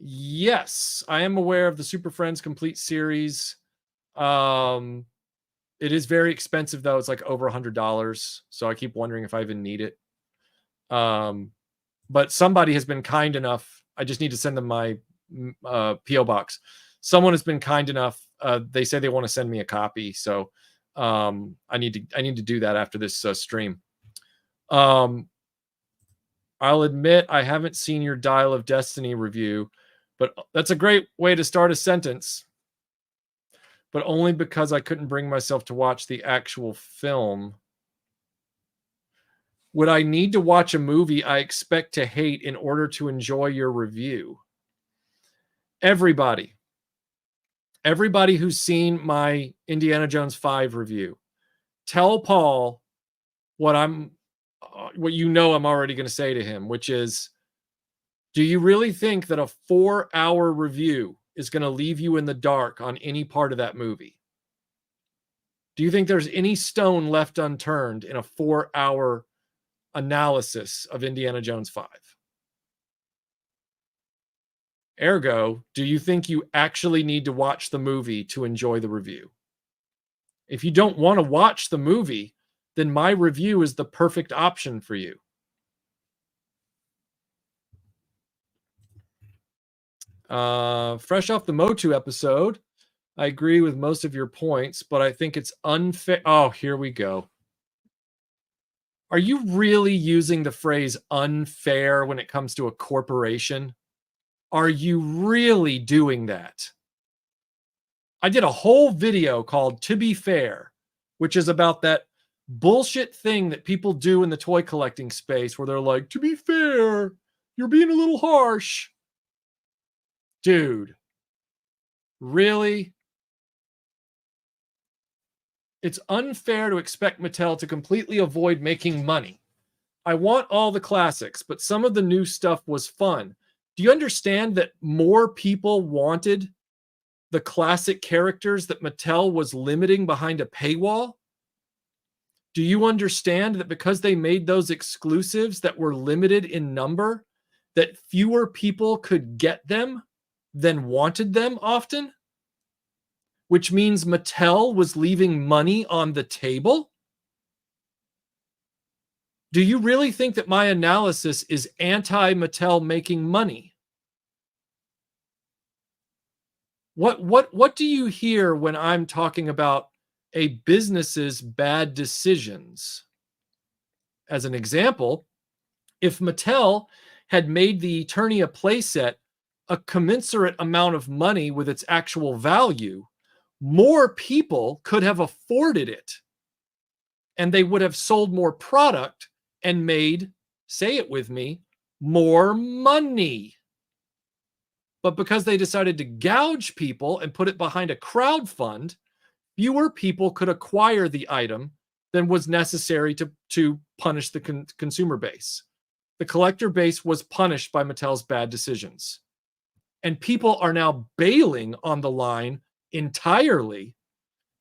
Yes, I am aware of the Super Friends Complete series. It is very expensive, though. It's like over $100. So I keep wondering if I even need it. But somebody has been kind enough. I just need to send them my PO box. Someone has been kind enough. They say they want to send me a copy. So I need to do that after this stream. I'll admit I haven't seen your Dial of Destiny review, but that's a great way to start a sentence. But only because I couldn't bring myself to watch the actual film. Would I need to watch a movie I expect to hate in order to enjoy your review? Everybody who's seen my Indiana Jones 5 review, tell Paul what I'm already going to say to him, which is, do you really think that a 4-hour review is going to leave you in the dark on any part of that movie? Do you think there's any stone left unturned in a 4-hour analysis of Indiana Jones 5? Ergo, do you think you actually need to watch the movie to enjoy the review? If you don't want to watch the movie, then my review is the perfect option for you. Fresh off the Motu episode, I agree with most of your points, but I think it's unfair. Oh, here we go. Are you really using the phrase unfair when it comes to a corporation? Are you really doing that? I did a whole video called To Be Fair, which is about that bullshit thing that people do in the toy collecting space where they're like, to be fair, You're being a little harsh. Dude. Really? It's unfair to expect Mattel to completely avoid making money. I want all the classics, but some of the new stuff was fun. Do you understand that more people wanted the classic characters that Mattel was limiting behind a paywall? Do you understand that because they made those exclusives that were limited in number, that fewer people could get them than wanted them often? Which means Mattel was leaving money on the table? Do you really think that my analysis is anti-Mattel making money? What do you hear when I'm talking about a business's bad decisions? As an example, if Mattel had made the Eternia playset a commensurate amount of money with its actual value, more people could have afforded it, and they would have sold more product and made, say it with me, more money. But because they decided to gouge people and put it behind a crowd fund, fewer people could acquire the item than was necessary to punish the consumer base. The collector base was punished by Mattel's bad decisions. And people are now bailing on the line entirely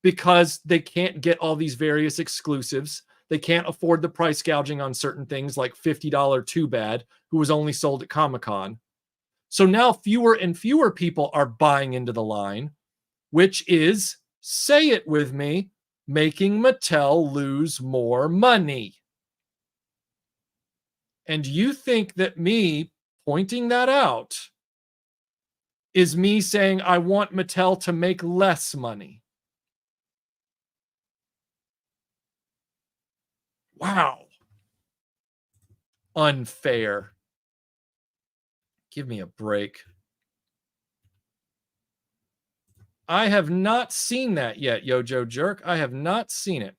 because they can't get all these various exclusives. They can't afford the price gouging on certain things like $50 Too Bad, who was only sold at Comic-Con. So now fewer and fewer people are buying into the line, which is, say it with me, making Mattel lose more money. And you think that me pointing that out is me saying I want Mattel to make less money? Wow. Unfair. Give me a break. I have not seen that yet, Yojo Jerk. I have not seen it.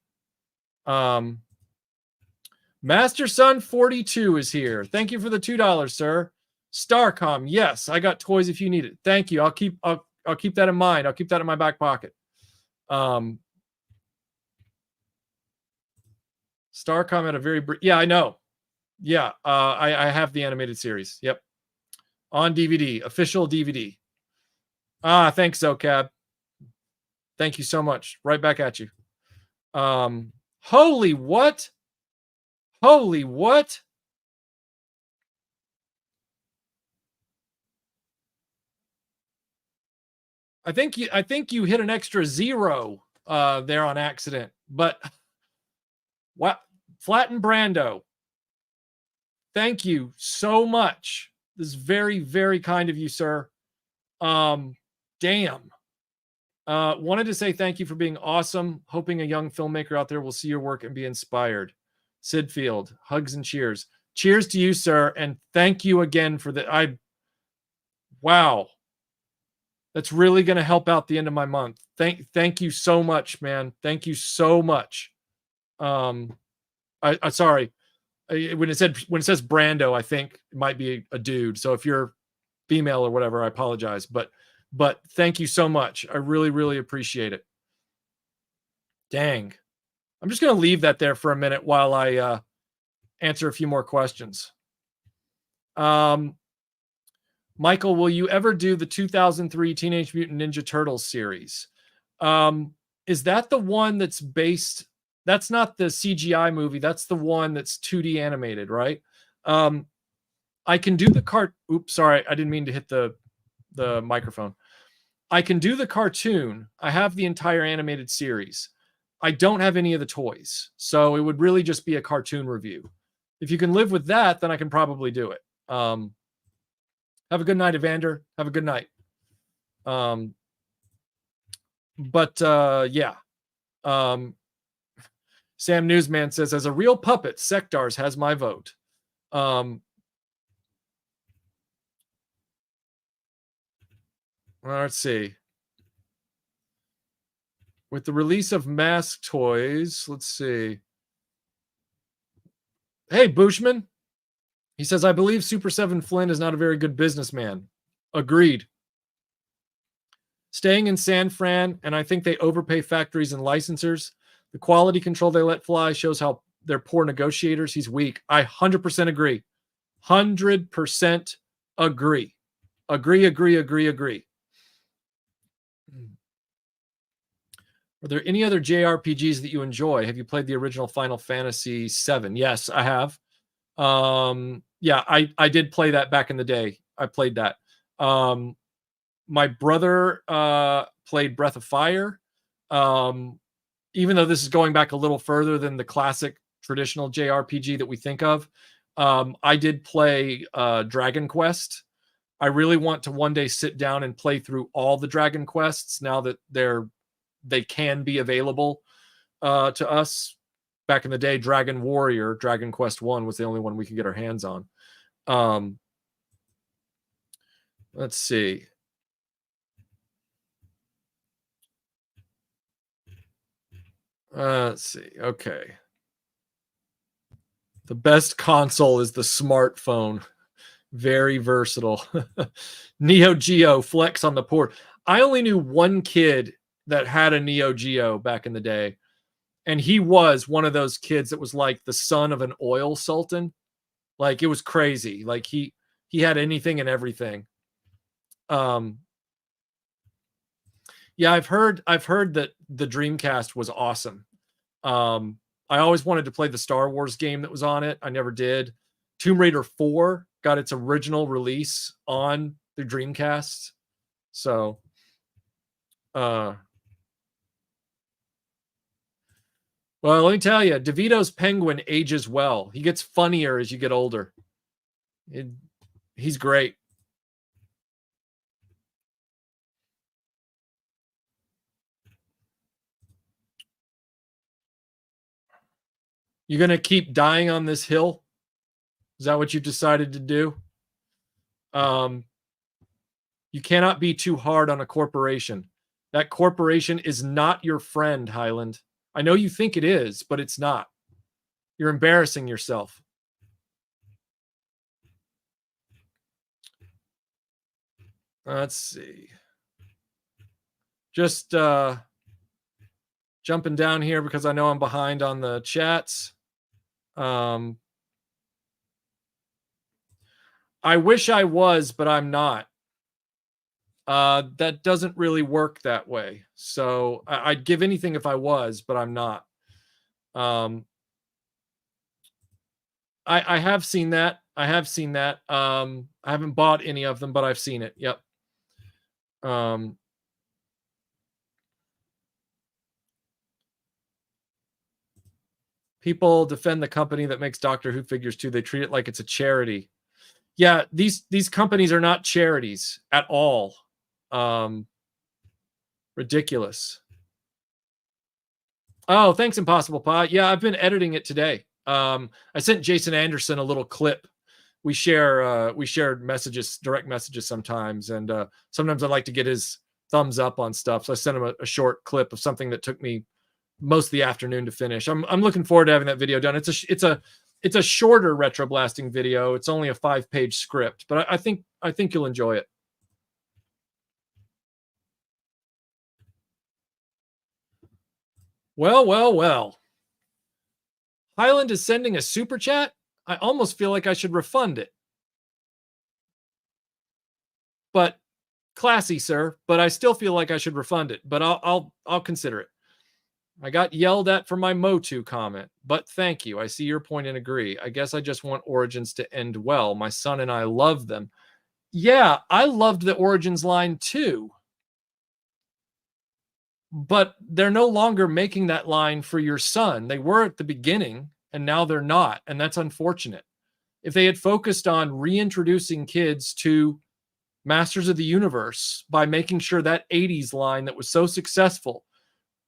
Master Son 42 is here. Thank you for the $2, sir. Starcom, yes, I got toys if you need it. Thank you. I'll keep that in mind. I'll keep that in my back pocket. Starcom had a very yeah, I know. Yeah, I have the animated series. Yep. On DVD, official DVD. Thanks, Zocab. Thank you so much. Right back at you. Holy what? Holy what? I think you hit an extra 0 there on accident. But what? Flatten Brando. Thank you so much. This is very, very kind of you, sir. Damn. Wanted to say thank you for being awesome. Hoping a young filmmaker out there will see your work and be inspired. Sid Field, hugs and cheers. Cheers to you, sir, and thank you again for the. Wow, that's really going to help out the end of my month. Thank you so much, man. Thank you so much. Sorry, when it says Brando, I think it might be a dude. So if you're female or whatever, I apologize, but thank you so much. I really, really appreciate it. Dang. I'm just going to leave that there for a minute while I answer a few more questions. Michael, will you ever do the 2003 Teenage Mutant Ninja Turtles series? Is that the one that's based? That's not the CGI movie. That's the one that's 2D animated, right? I can do the Oops, sorry. I didn't mean to hit the microphone. I can do the cartoon. I have the entire animated series. I don't have any of the toys. So it would really just be a cartoon review. If you can live with that, then I can probably do it. Have a good night, Evander. Have a good night. Yeah. Sam Newsman says, as a real puppet, Sectars has my vote. Let's see. With the release of mask toys, let's see. Hey, Bushman. He says, I believe Super 7 Flynn is not a very good businessman. Agreed. Staying in San Fran, and I think they overpay factories and licensors. The quality control they let fly shows how they're poor negotiators. He's weak. I 100% agree. 100% agree. Agree. Are there any other JRPGs that you enjoy? Have you played the original Final Fantasy VII? Yes, I have. Yeah, I did play that back in the day. I played that. My brother played Breath of Fire. Even though this is going back a little further than the classic traditional JRPG that we think of, I did play Dragon Quest. I really want to one day sit down and play through all the Dragon Quests now that they can be available to us. Back in the day, Dragon Warrior, Dragon Quest 1 was the only one we could get our hands on. Let's see. Let's see. Okay. The best console is the smartphone. Very versatile. Neo Geo flex on the port. I only knew one kid that had a Neo Geo back in the day. And he was one of those kids that was like the son of an oil sultan. Like, it was crazy. Like, he had anything and everything. Yeah, I've heard that the Dreamcast was awesome. I always wanted to play the Star Wars game that was on it. I never did. Tomb Raider 4 got its original release on the Dreamcast. So, well, let me tell you, DeVito's Penguin ages well. He gets funnier as you get older. He's great. You're going to keep dying on this hill? Is that what you decided to do? You cannot be too hard on a corporation. That corporation is not your friend, Highland. I know you think it is, but it's not. You're embarrassing yourself. Let's see. Just jumping down here because I know I'm behind on the chats. I wish I was, but I'm not. That doesn't really work that way. So I'd give anything if I was, but I'm not. I have seen that. I haven't bought any of them, but I've seen it. Yep. People defend the company that makes Doctor Who figures too. They treat it like it's a charity. Yeah, these companies are not charities at all. Ridiculous. Oh, thanks, Impossible Pie. Yeah, I've been editing it today. I sent Jason Anderson a little clip. We share messages, direct messages sometimes, and sometimes I like to get his thumbs up on stuff. So I sent him a short clip of something that took me most of the afternoon to finish. I'm looking forward to having that video done. It's a shorter RetroBlasting video. It's only a 5-page script, but I think you'll enjoy it. Well. Highland is sending a super chat. I almost feel like I should refund it. But classy, sir. But I still feel like I should refund it. But I'll consider it. I got yelled at for my Motu comment, but thank you. I see your point and agree. I guess I just want Origins to end well. My son and I love them. Yeah, I loved the Origins line too. But they're no longer making that line for your son. They were at the beginning, and now they're not, and that's unfortunate. If they had focused on reintroducing kids to Masters of the Universe by making sure that 80s line that was so successful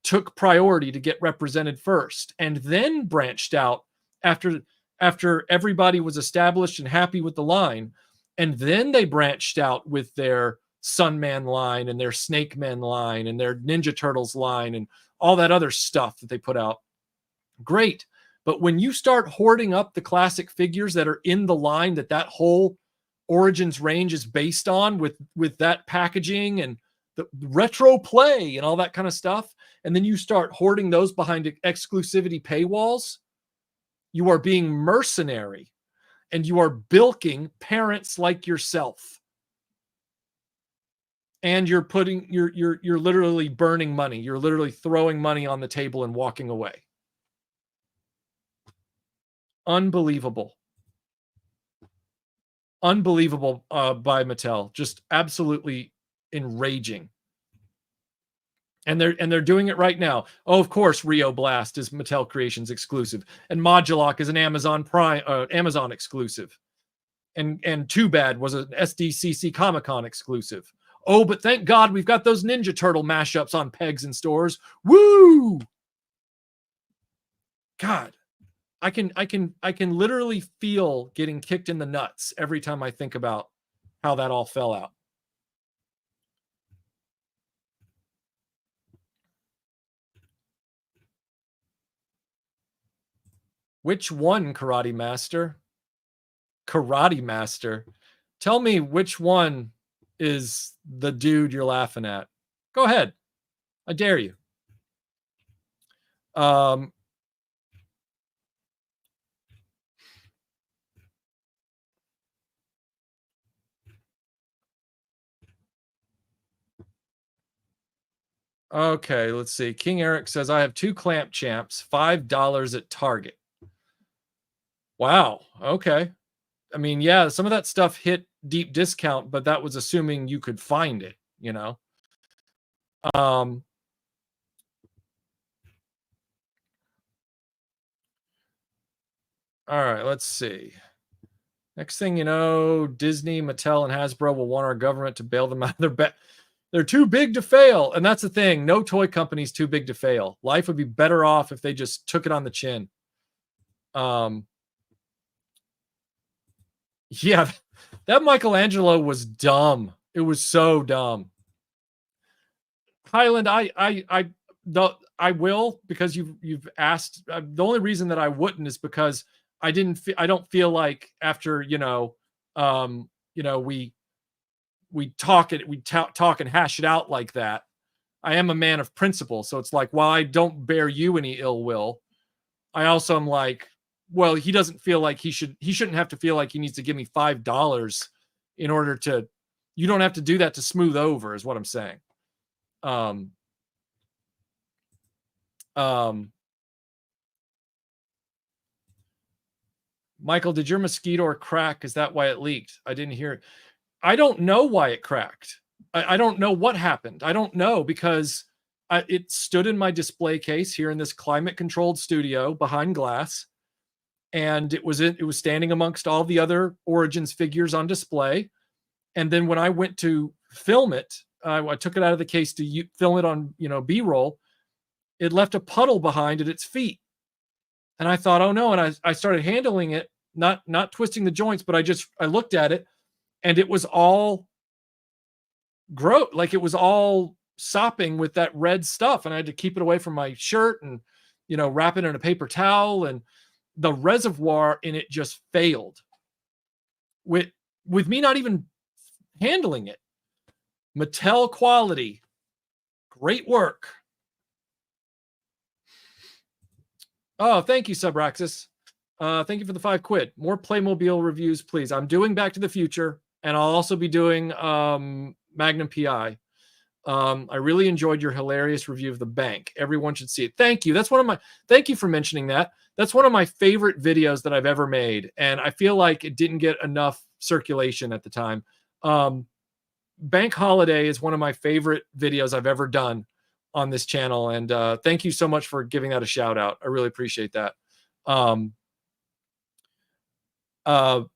took priority to get represented first, and then branched out after everybody was established and happy with the line, and then they branched out with their Sunman line and their Snake Man line and their Ninja Turtles line and all that other stuff that they put out. Great. But when you start hoarding up the classic figures that are in the line that whole Origins range is based on, with that packaging and the retro play and all that kind of stuff, and then you start hoarding those behind exclusivity paywalls, you are being mercenary, and you are bilking parents like yourself. And you're literally burning money. You're literally throwing money on the table and walking away. Unbelievable. Unbelievable by Mattel. Just absolutely enraging. And they're doing it right now. Oh, of course, RetroBlast is Mattel Creations exclusive, and Modulock is an Amazon Prime Amazon exclusive. And Too Bad was an SDCC Comic-Con exclusive. Oh, but thank God we've got those Ninja Turtle mashups on pegs in stores. Woo! God, I can literally feel getting kicked in the nuts every time I think about how that all fell out. Which one, Karate Master? Karate Master? Tell me which one is the dude you're laughing at. Go ahead. I dare you. Okay, let's see. King Eric says, I have 2 Clamp Champs, $5 at Target. Wow. Okay. I mean, yeah, some of that stuff hit deep discount, but that was assuming you could find it, you know? All right, let's see. Next thing you know, Disney, Mattel, and Hasbro will want our government to bail them out of their bet. They're too big to fail. And that's the thing. No toy company's too big to fail. Life would be better off if they just took it on the chin. Yeah, that Michelangelo was dumb. It was so dumb. Highland, I will, because you've asked. The only reason that I wouldn't is because I don't feel like after we talk and hash it out like that. I am a man of principle, so it's like, while I don't bear you any ill will, I also am like, well, he doesn't feel like he shouldn't have to feel like he needs to give me $5 in order to. You don't have to do that to smooth over, is what I'm saying. Michael, did your mosquito crack? Is that why it leaked? I didn't hear it. I don't know why it cracked. I don't know what happened. I don't know, because it stood in my display case here in this climate controlled studio behind glass. And it was standing amongst all the other Origins figures on display. And then when I went to film it, I took it out of the case to film it on B-roll. It left a puddle behind at its feet, and I thought, oh no! And I started handling it, not twisting the joints, but I looked at it, and it was all gross, like it was all sopping with that red stuff, and I had to keep it away from my shirt and wrap it in a paper towel, and the reservoir in it just failed. With me not even handling it. Mattel quality. Great work. Oh, thank you, Subraxis. Thank you for the $5. More Playmobil reviews, please. I'm doing Back to the Future, and I'll also be doing Magnum PI. I really enjoyed your hilarious review of The Bank. Everyone should see it. Thank you. Thank you for mentioning that. That's one of my favorite videos that I've ever made, and I feel like it didn't get enough circulation at the time. Bank Holiday is one of my favorite videos I've ever done on this channel, and thank you so much for giving that a shout out. I really appreciate that. One of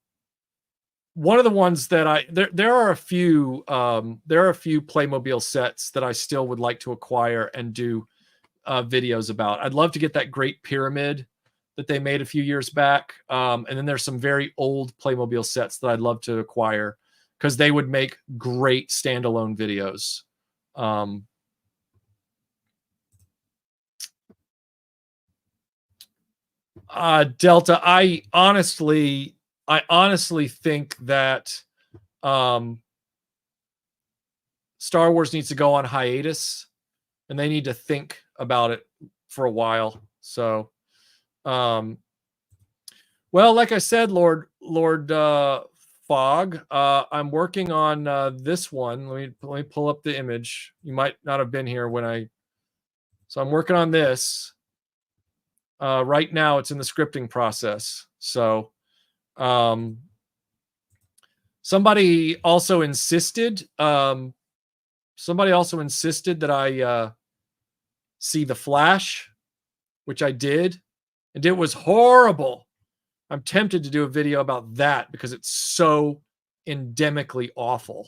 the ones that there are a few Playmobil sets that I still would like to acquire and do videos about. I'd love to get that Great Pyramid that they made a few years back, and then there's some very old Playmobil sets that I'd love to acquire, because they would make great standalone videos. Delta, I honestly think that Star Wars needs to go on hiatus, and they need to think about it for a while. So, well, like I said, Lord Fog, I'm working on this one. Let me pull up the image. You might not have been here when so I'm working on this. Right now, it's in the scripting process. So, somebody also insisted. Somebody also insisted that I see the Flash, which I did, and it was horrible. I'm tempted to do a video about that because it's so endemically awful.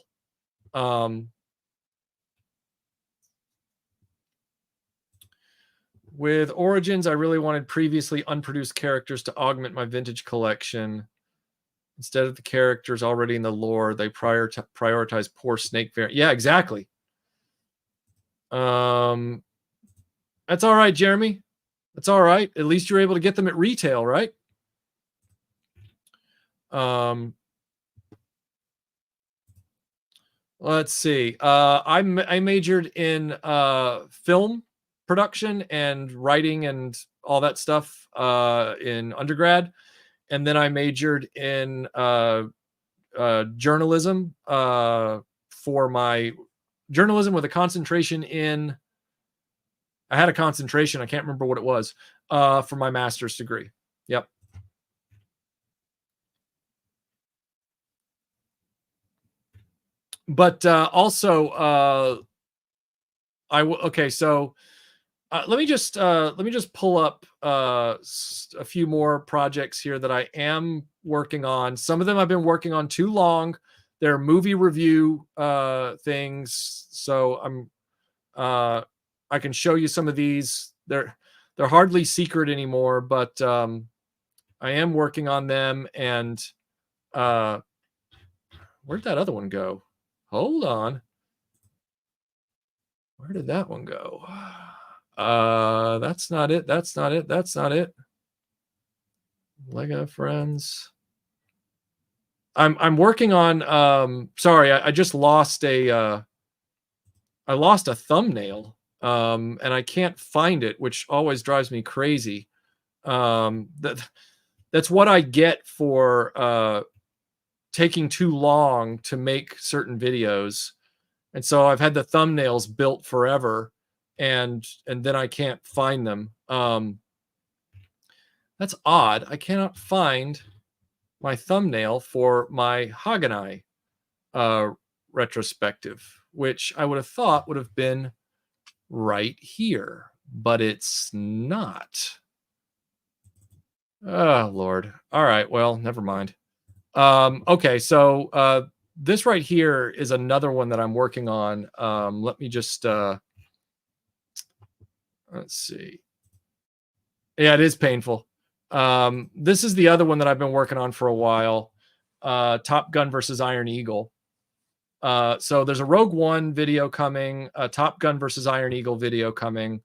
With Origins, I really wanted previously unproduced characters to augment my vintage collection. Instead of the characters already in the lore, they prioritize poor snake variant. Yeah, exactly. That's all right, Jeremy. That's all right. At least you're able to get them at retail, right? Let's see. I majored in film production and writing and all that stuff in undergrad, and then I majored in journalism for my journalism with a concentration in. I had a concentration. I can't remember what it was for my master's degree. Yep. But also, okay. So let me just pull up a few more projects here that I am working on. Some of them I've been working on too long. They're movie review things. So I can show you some of these. They're hardly secret anymore, but I am working on them. And where'd that other one go? Hold on. Where did that one go? That's not it. That's not it. That's not it. Lego Friends. I'm working on sorry, I just lost a thumbnail. And I can't find it, which always drives me crazy. That's what I get for taking too long to make certain videos. And so I've had the thumbnails built forever, and then I can't find them. That's odd. I cannot find my thumbnail for my Hagenai retrospective, which I would have thought would have been right here, but it's not. Oh, Lord. All right. Well, never mind. Okay. So this right here is another one that I'm working on. Let me just, let's see. Yeah, it is painful. This is the other one that I've been working on for a while. Top Gun versus Iron Eagle. So there's a Rogue One video coming, a Top Gun versus Iron Eagle video coming.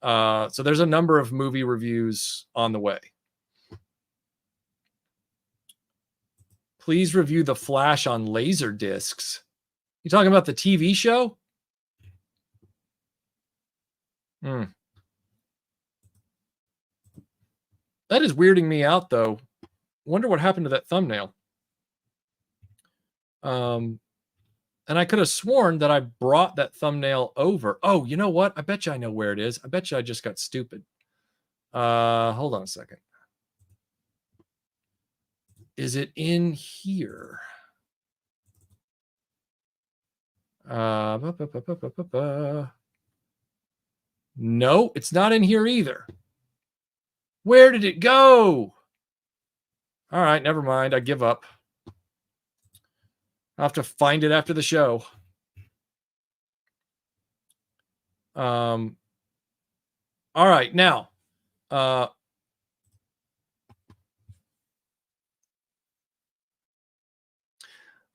So there's a number of movie reviews on the way. Please review The Flash on laser discs. You talking about the TV show? That is weirding me out, though. Wonder what happened to that thumbnail. And I could have sworn that I brought that thumbnail over. Oh, you know what? I bet you I know where it is. I bet you I just got stupid. Hold on a second. Is it in here? No, it's not in here either. Where did it go? All right, never mind. I give up. I'll have to find it after the show. All right, now.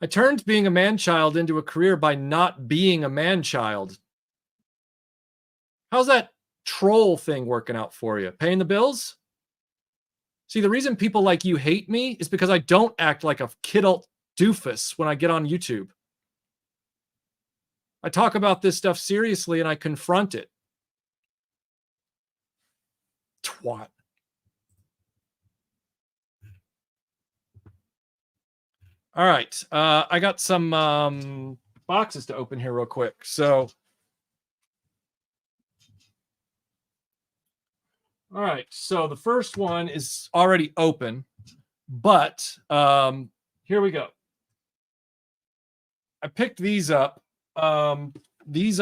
I turned being a man-child into a career by not being a man-child. How's that troll thing working out for you? Paying the bills? See, the reason people like you hate me is because I don't act like a kidult doofus when I get on YouTube. I talk about this stuff seriously and I confront it. Twat. All right. I got some boxes to open here real quick. So, all right. So the first one is already open, but here we go. I picked these up. These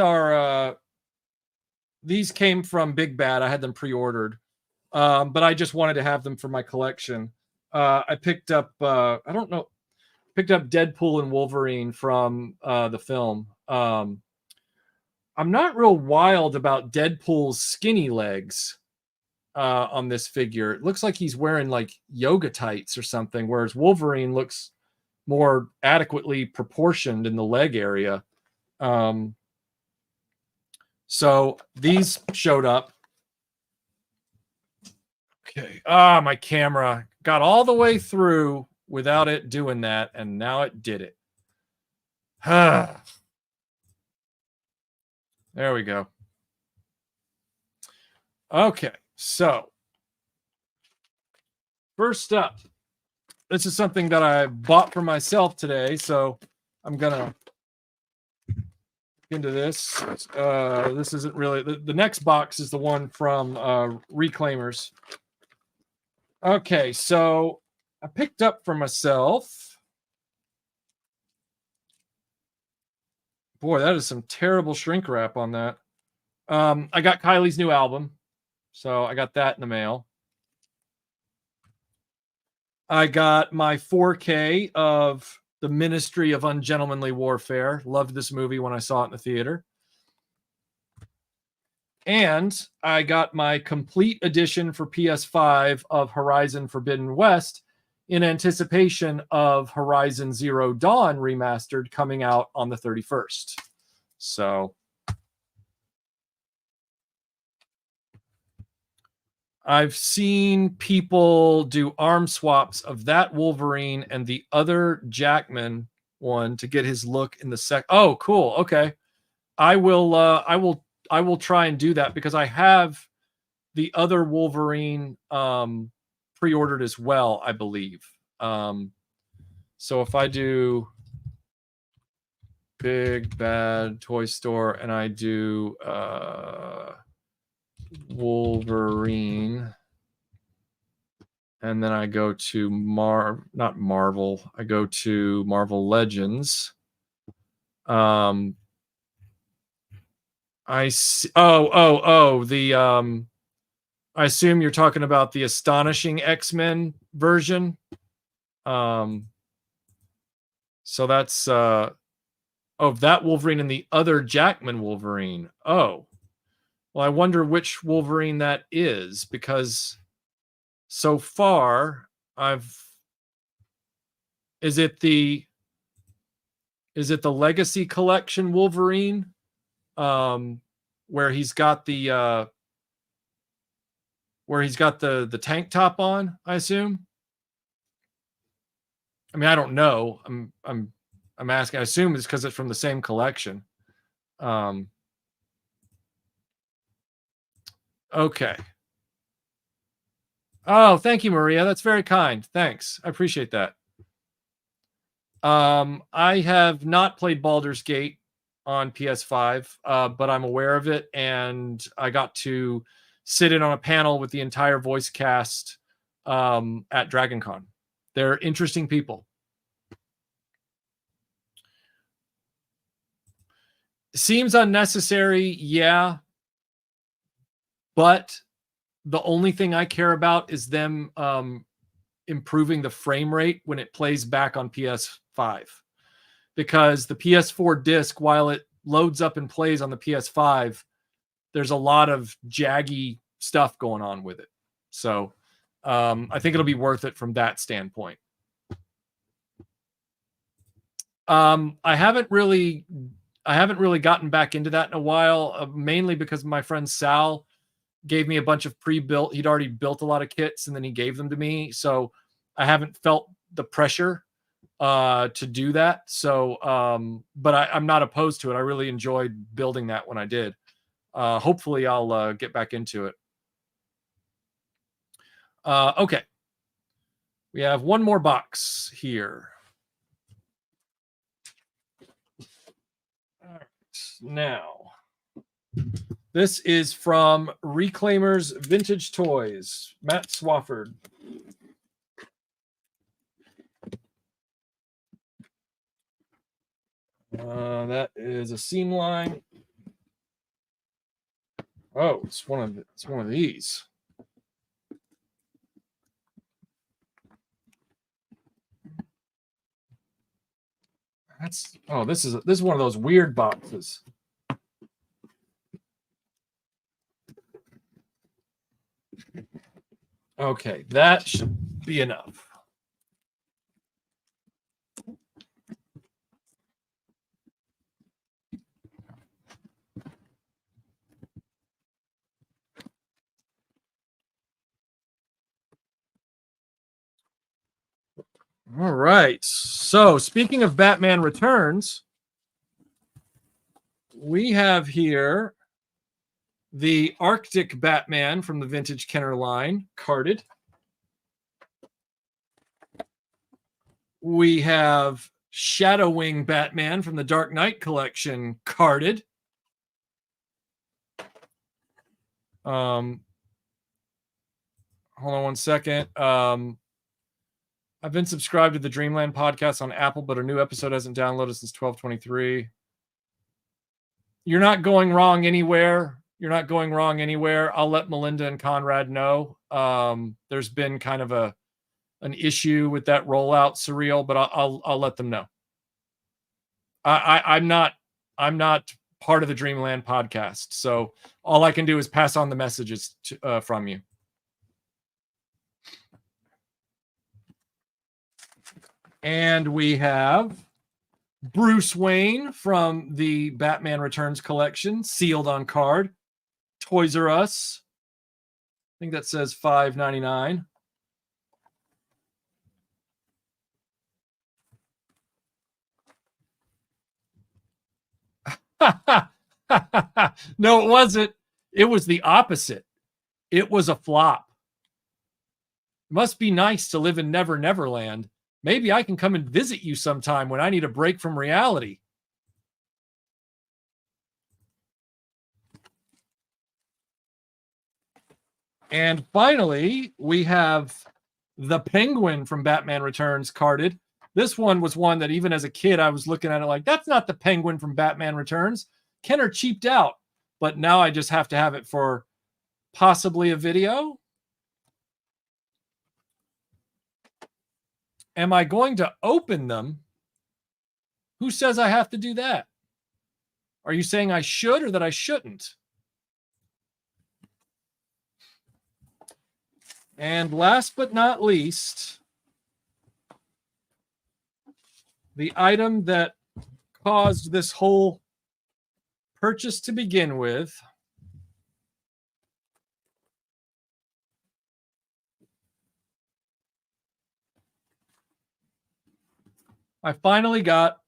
came from Big Bad. I had them pre-ordered, but I just wanted to have them for my collection. I picked up picked up Deadpool and Wolverine from the film. I'm not real wild about Deadpool's skinny legs on this figure. It looks like he's wearing like yoga tights or something, whereas Wolverine looks more adequately proportioned in the leg area. So these showed up. Okay. My camera got all the way through without it doing that, and now it did it. There we go. Okay, so first up, this is something that I bought for myself today, so I'm gonna into this. This isn't really the next box is the one from Reclaimers. Okay, so I picked up for myself. Boy, that is some terrible shrink wrap on that. I got Kylie's new album, so I got that in the mail. I got my 4K of The Ministry of Ungentlemanly Warfare. Loved this movie when I saw it in the theater. And I got my complete edition for PS5 of Horizon Forbidden West in anticipation of Horizon Zero Dawn Remastered coming out on the 31st. So I've seen people do arm swaps of that Wolverine and the other Jackman one to get his look in the Oh, cool. Okay. I will try and do that because I have the other Wolverine pre-ordered as well, I believe. So if I do Big Bad Toy Store and I do Wolverine, and then I go to not Marvel, I go to Marvel Legends. I see. The I assume you're talking about the Astonishing X-Men version. So that's that Wolverine and the other Jackman Wolverine. Oh, well, I wonder which Wolverine that is, because so far is it the Legacy Collection Wolverine, where he's got the tank top on, I assume. I mean, I don't know. I'm asking. I assume it's because it's from the same collection. Okay. Oh, thank you, Maria. That's very kind. Thanks. I appreciate that. I have not played Baldur's Gate on PS5, but I'm aware of it, and I got to sit in on a panel with the entire voice cast at DragonCon. They're interesting people. Seems unnecessary, yeah. But the only thing I care about is them improving the frame rate when it plays back on PS5. Because the PS4 disc, while it loads up and plays on the PS5, there's a lot of jaggy stuff going on with it. So I think it'll be worth it from that standpoint. I haven't really gotten back into that in a while, mainly because my friend Sal gave me a bunch of pre-built. He'd already built a lot of kits, and then he gave them to me. So I haven't felt the pressure to do that. So, but I'm not opposed to it. I really enjoyed building that when I did. Hopefully, I'll get back into it. Okay. We have one more box here. All right. Now, this is from Reclaimers Vintage Toys, Matt Swafford. That is a seam line. Oh, it's one of these. This is one of those weird boxes. Okay, that should be enough. All right. So, speaking of Batman Returns, we have here the Arctic Batman from the Vintage Kenner line, carded. We have Shadowwing Batman from the Dark Knight collection, carded. Hold on one second. I've been subscribed to the Dreamland podcast on Apple, but a new episode hasn't downloaded since 12/23. You're not going wrong anywhere. You're not going wrong anywhere. I'll let Melinda and Conrad know. There's been kind of an issue with that rollout, Surreal, but I'll let them know. I'm not part of the Dreamland podcast, so all I can do is pass on the messages from you. And we have Bruce Wayne from the Batman Returns collection, sealed on card. Toys R Us. I think that says $5.99. No, it wasn't. It was the opposite. It was a flop. Must be nice to live in Never Neverland. Maybe I can come and visit you sometime when I need a break from reality. And finally, we have the Penguin from Batman Returns carded. This one was one that even as a kid, I was looking at it like, that's not the Penguin from Batman Returns. Kenner cheaped out. But now I just have to have it for possibly a video. Am I going to open them? Who says I have to do that? Are you saying I should or that I shouldn't? And last but not least, the item that caused this whole purchase to begin with. I finally got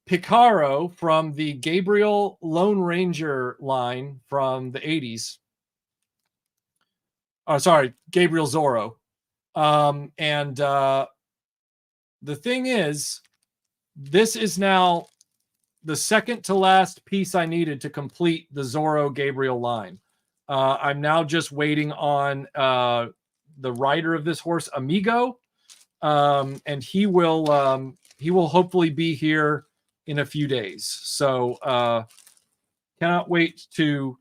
Picaro from the Gabriel Lone Ranger line from the 80s. Oh, sorry, Gabriel Zorro. The thing is, this is now the second to last piece I needed to complete the Zorro Gabriel line. I'm now just waiting on the rider of this horse, Amigo, and he will hopefully be here in a few days. So cannot wait to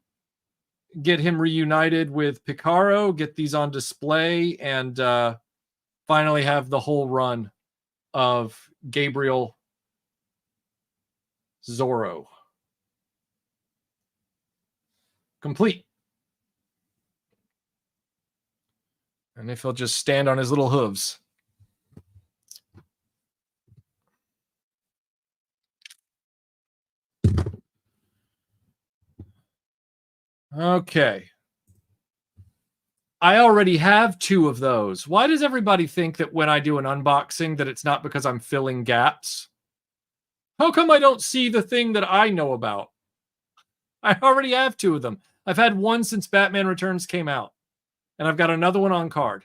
get him reunited with Picaro, get these on display, and finally have the whole run of Gabriel Zorro complete. And if he'll just stand on his little hooves. Okay. I already have 2 of those. Why does everybody think that when I do an unboxing that it's not because I'm filling gaps? How come I don't see the thing that I know about? I already have 2 of them. I've had one since Batman Returns came out, and I've got another one on card.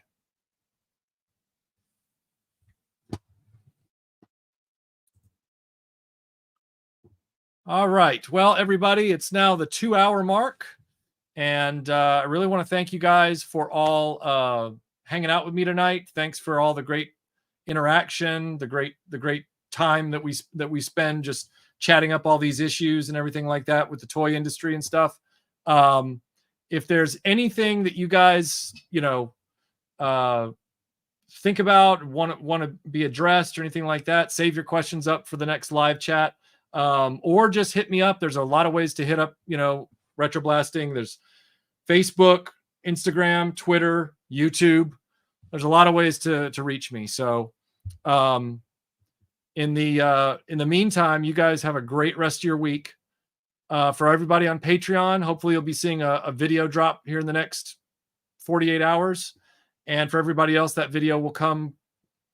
All right. Well, everybody, it's now the 2-hour mark. And I really want to thank you guys for all hanging out with me tonight. Thanks for all the great interaction, the great time that we spend just chatting up all these issues and everything like that with the toy industry and stuff. If there's anything that you guys, think about, want to be addressed or anything like that, save your questions up for the next live chat. Or just hit me up. There's a lot of ways to hit up, RetroBlasting. There's Facebook, Instagram, Twitter, YouTube. There's a lot of ways to reach me. So in the meantime, you guys have a great rest of your week. For everybody on Patreon, hopefully you'll be seeing a video drop here in the next 48 hours. And for everybody else, that video will come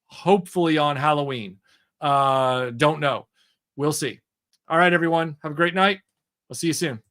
hopefully on Halloween. Don't know. We'll see. All right, everyone. Have a great night. I'll see you soon.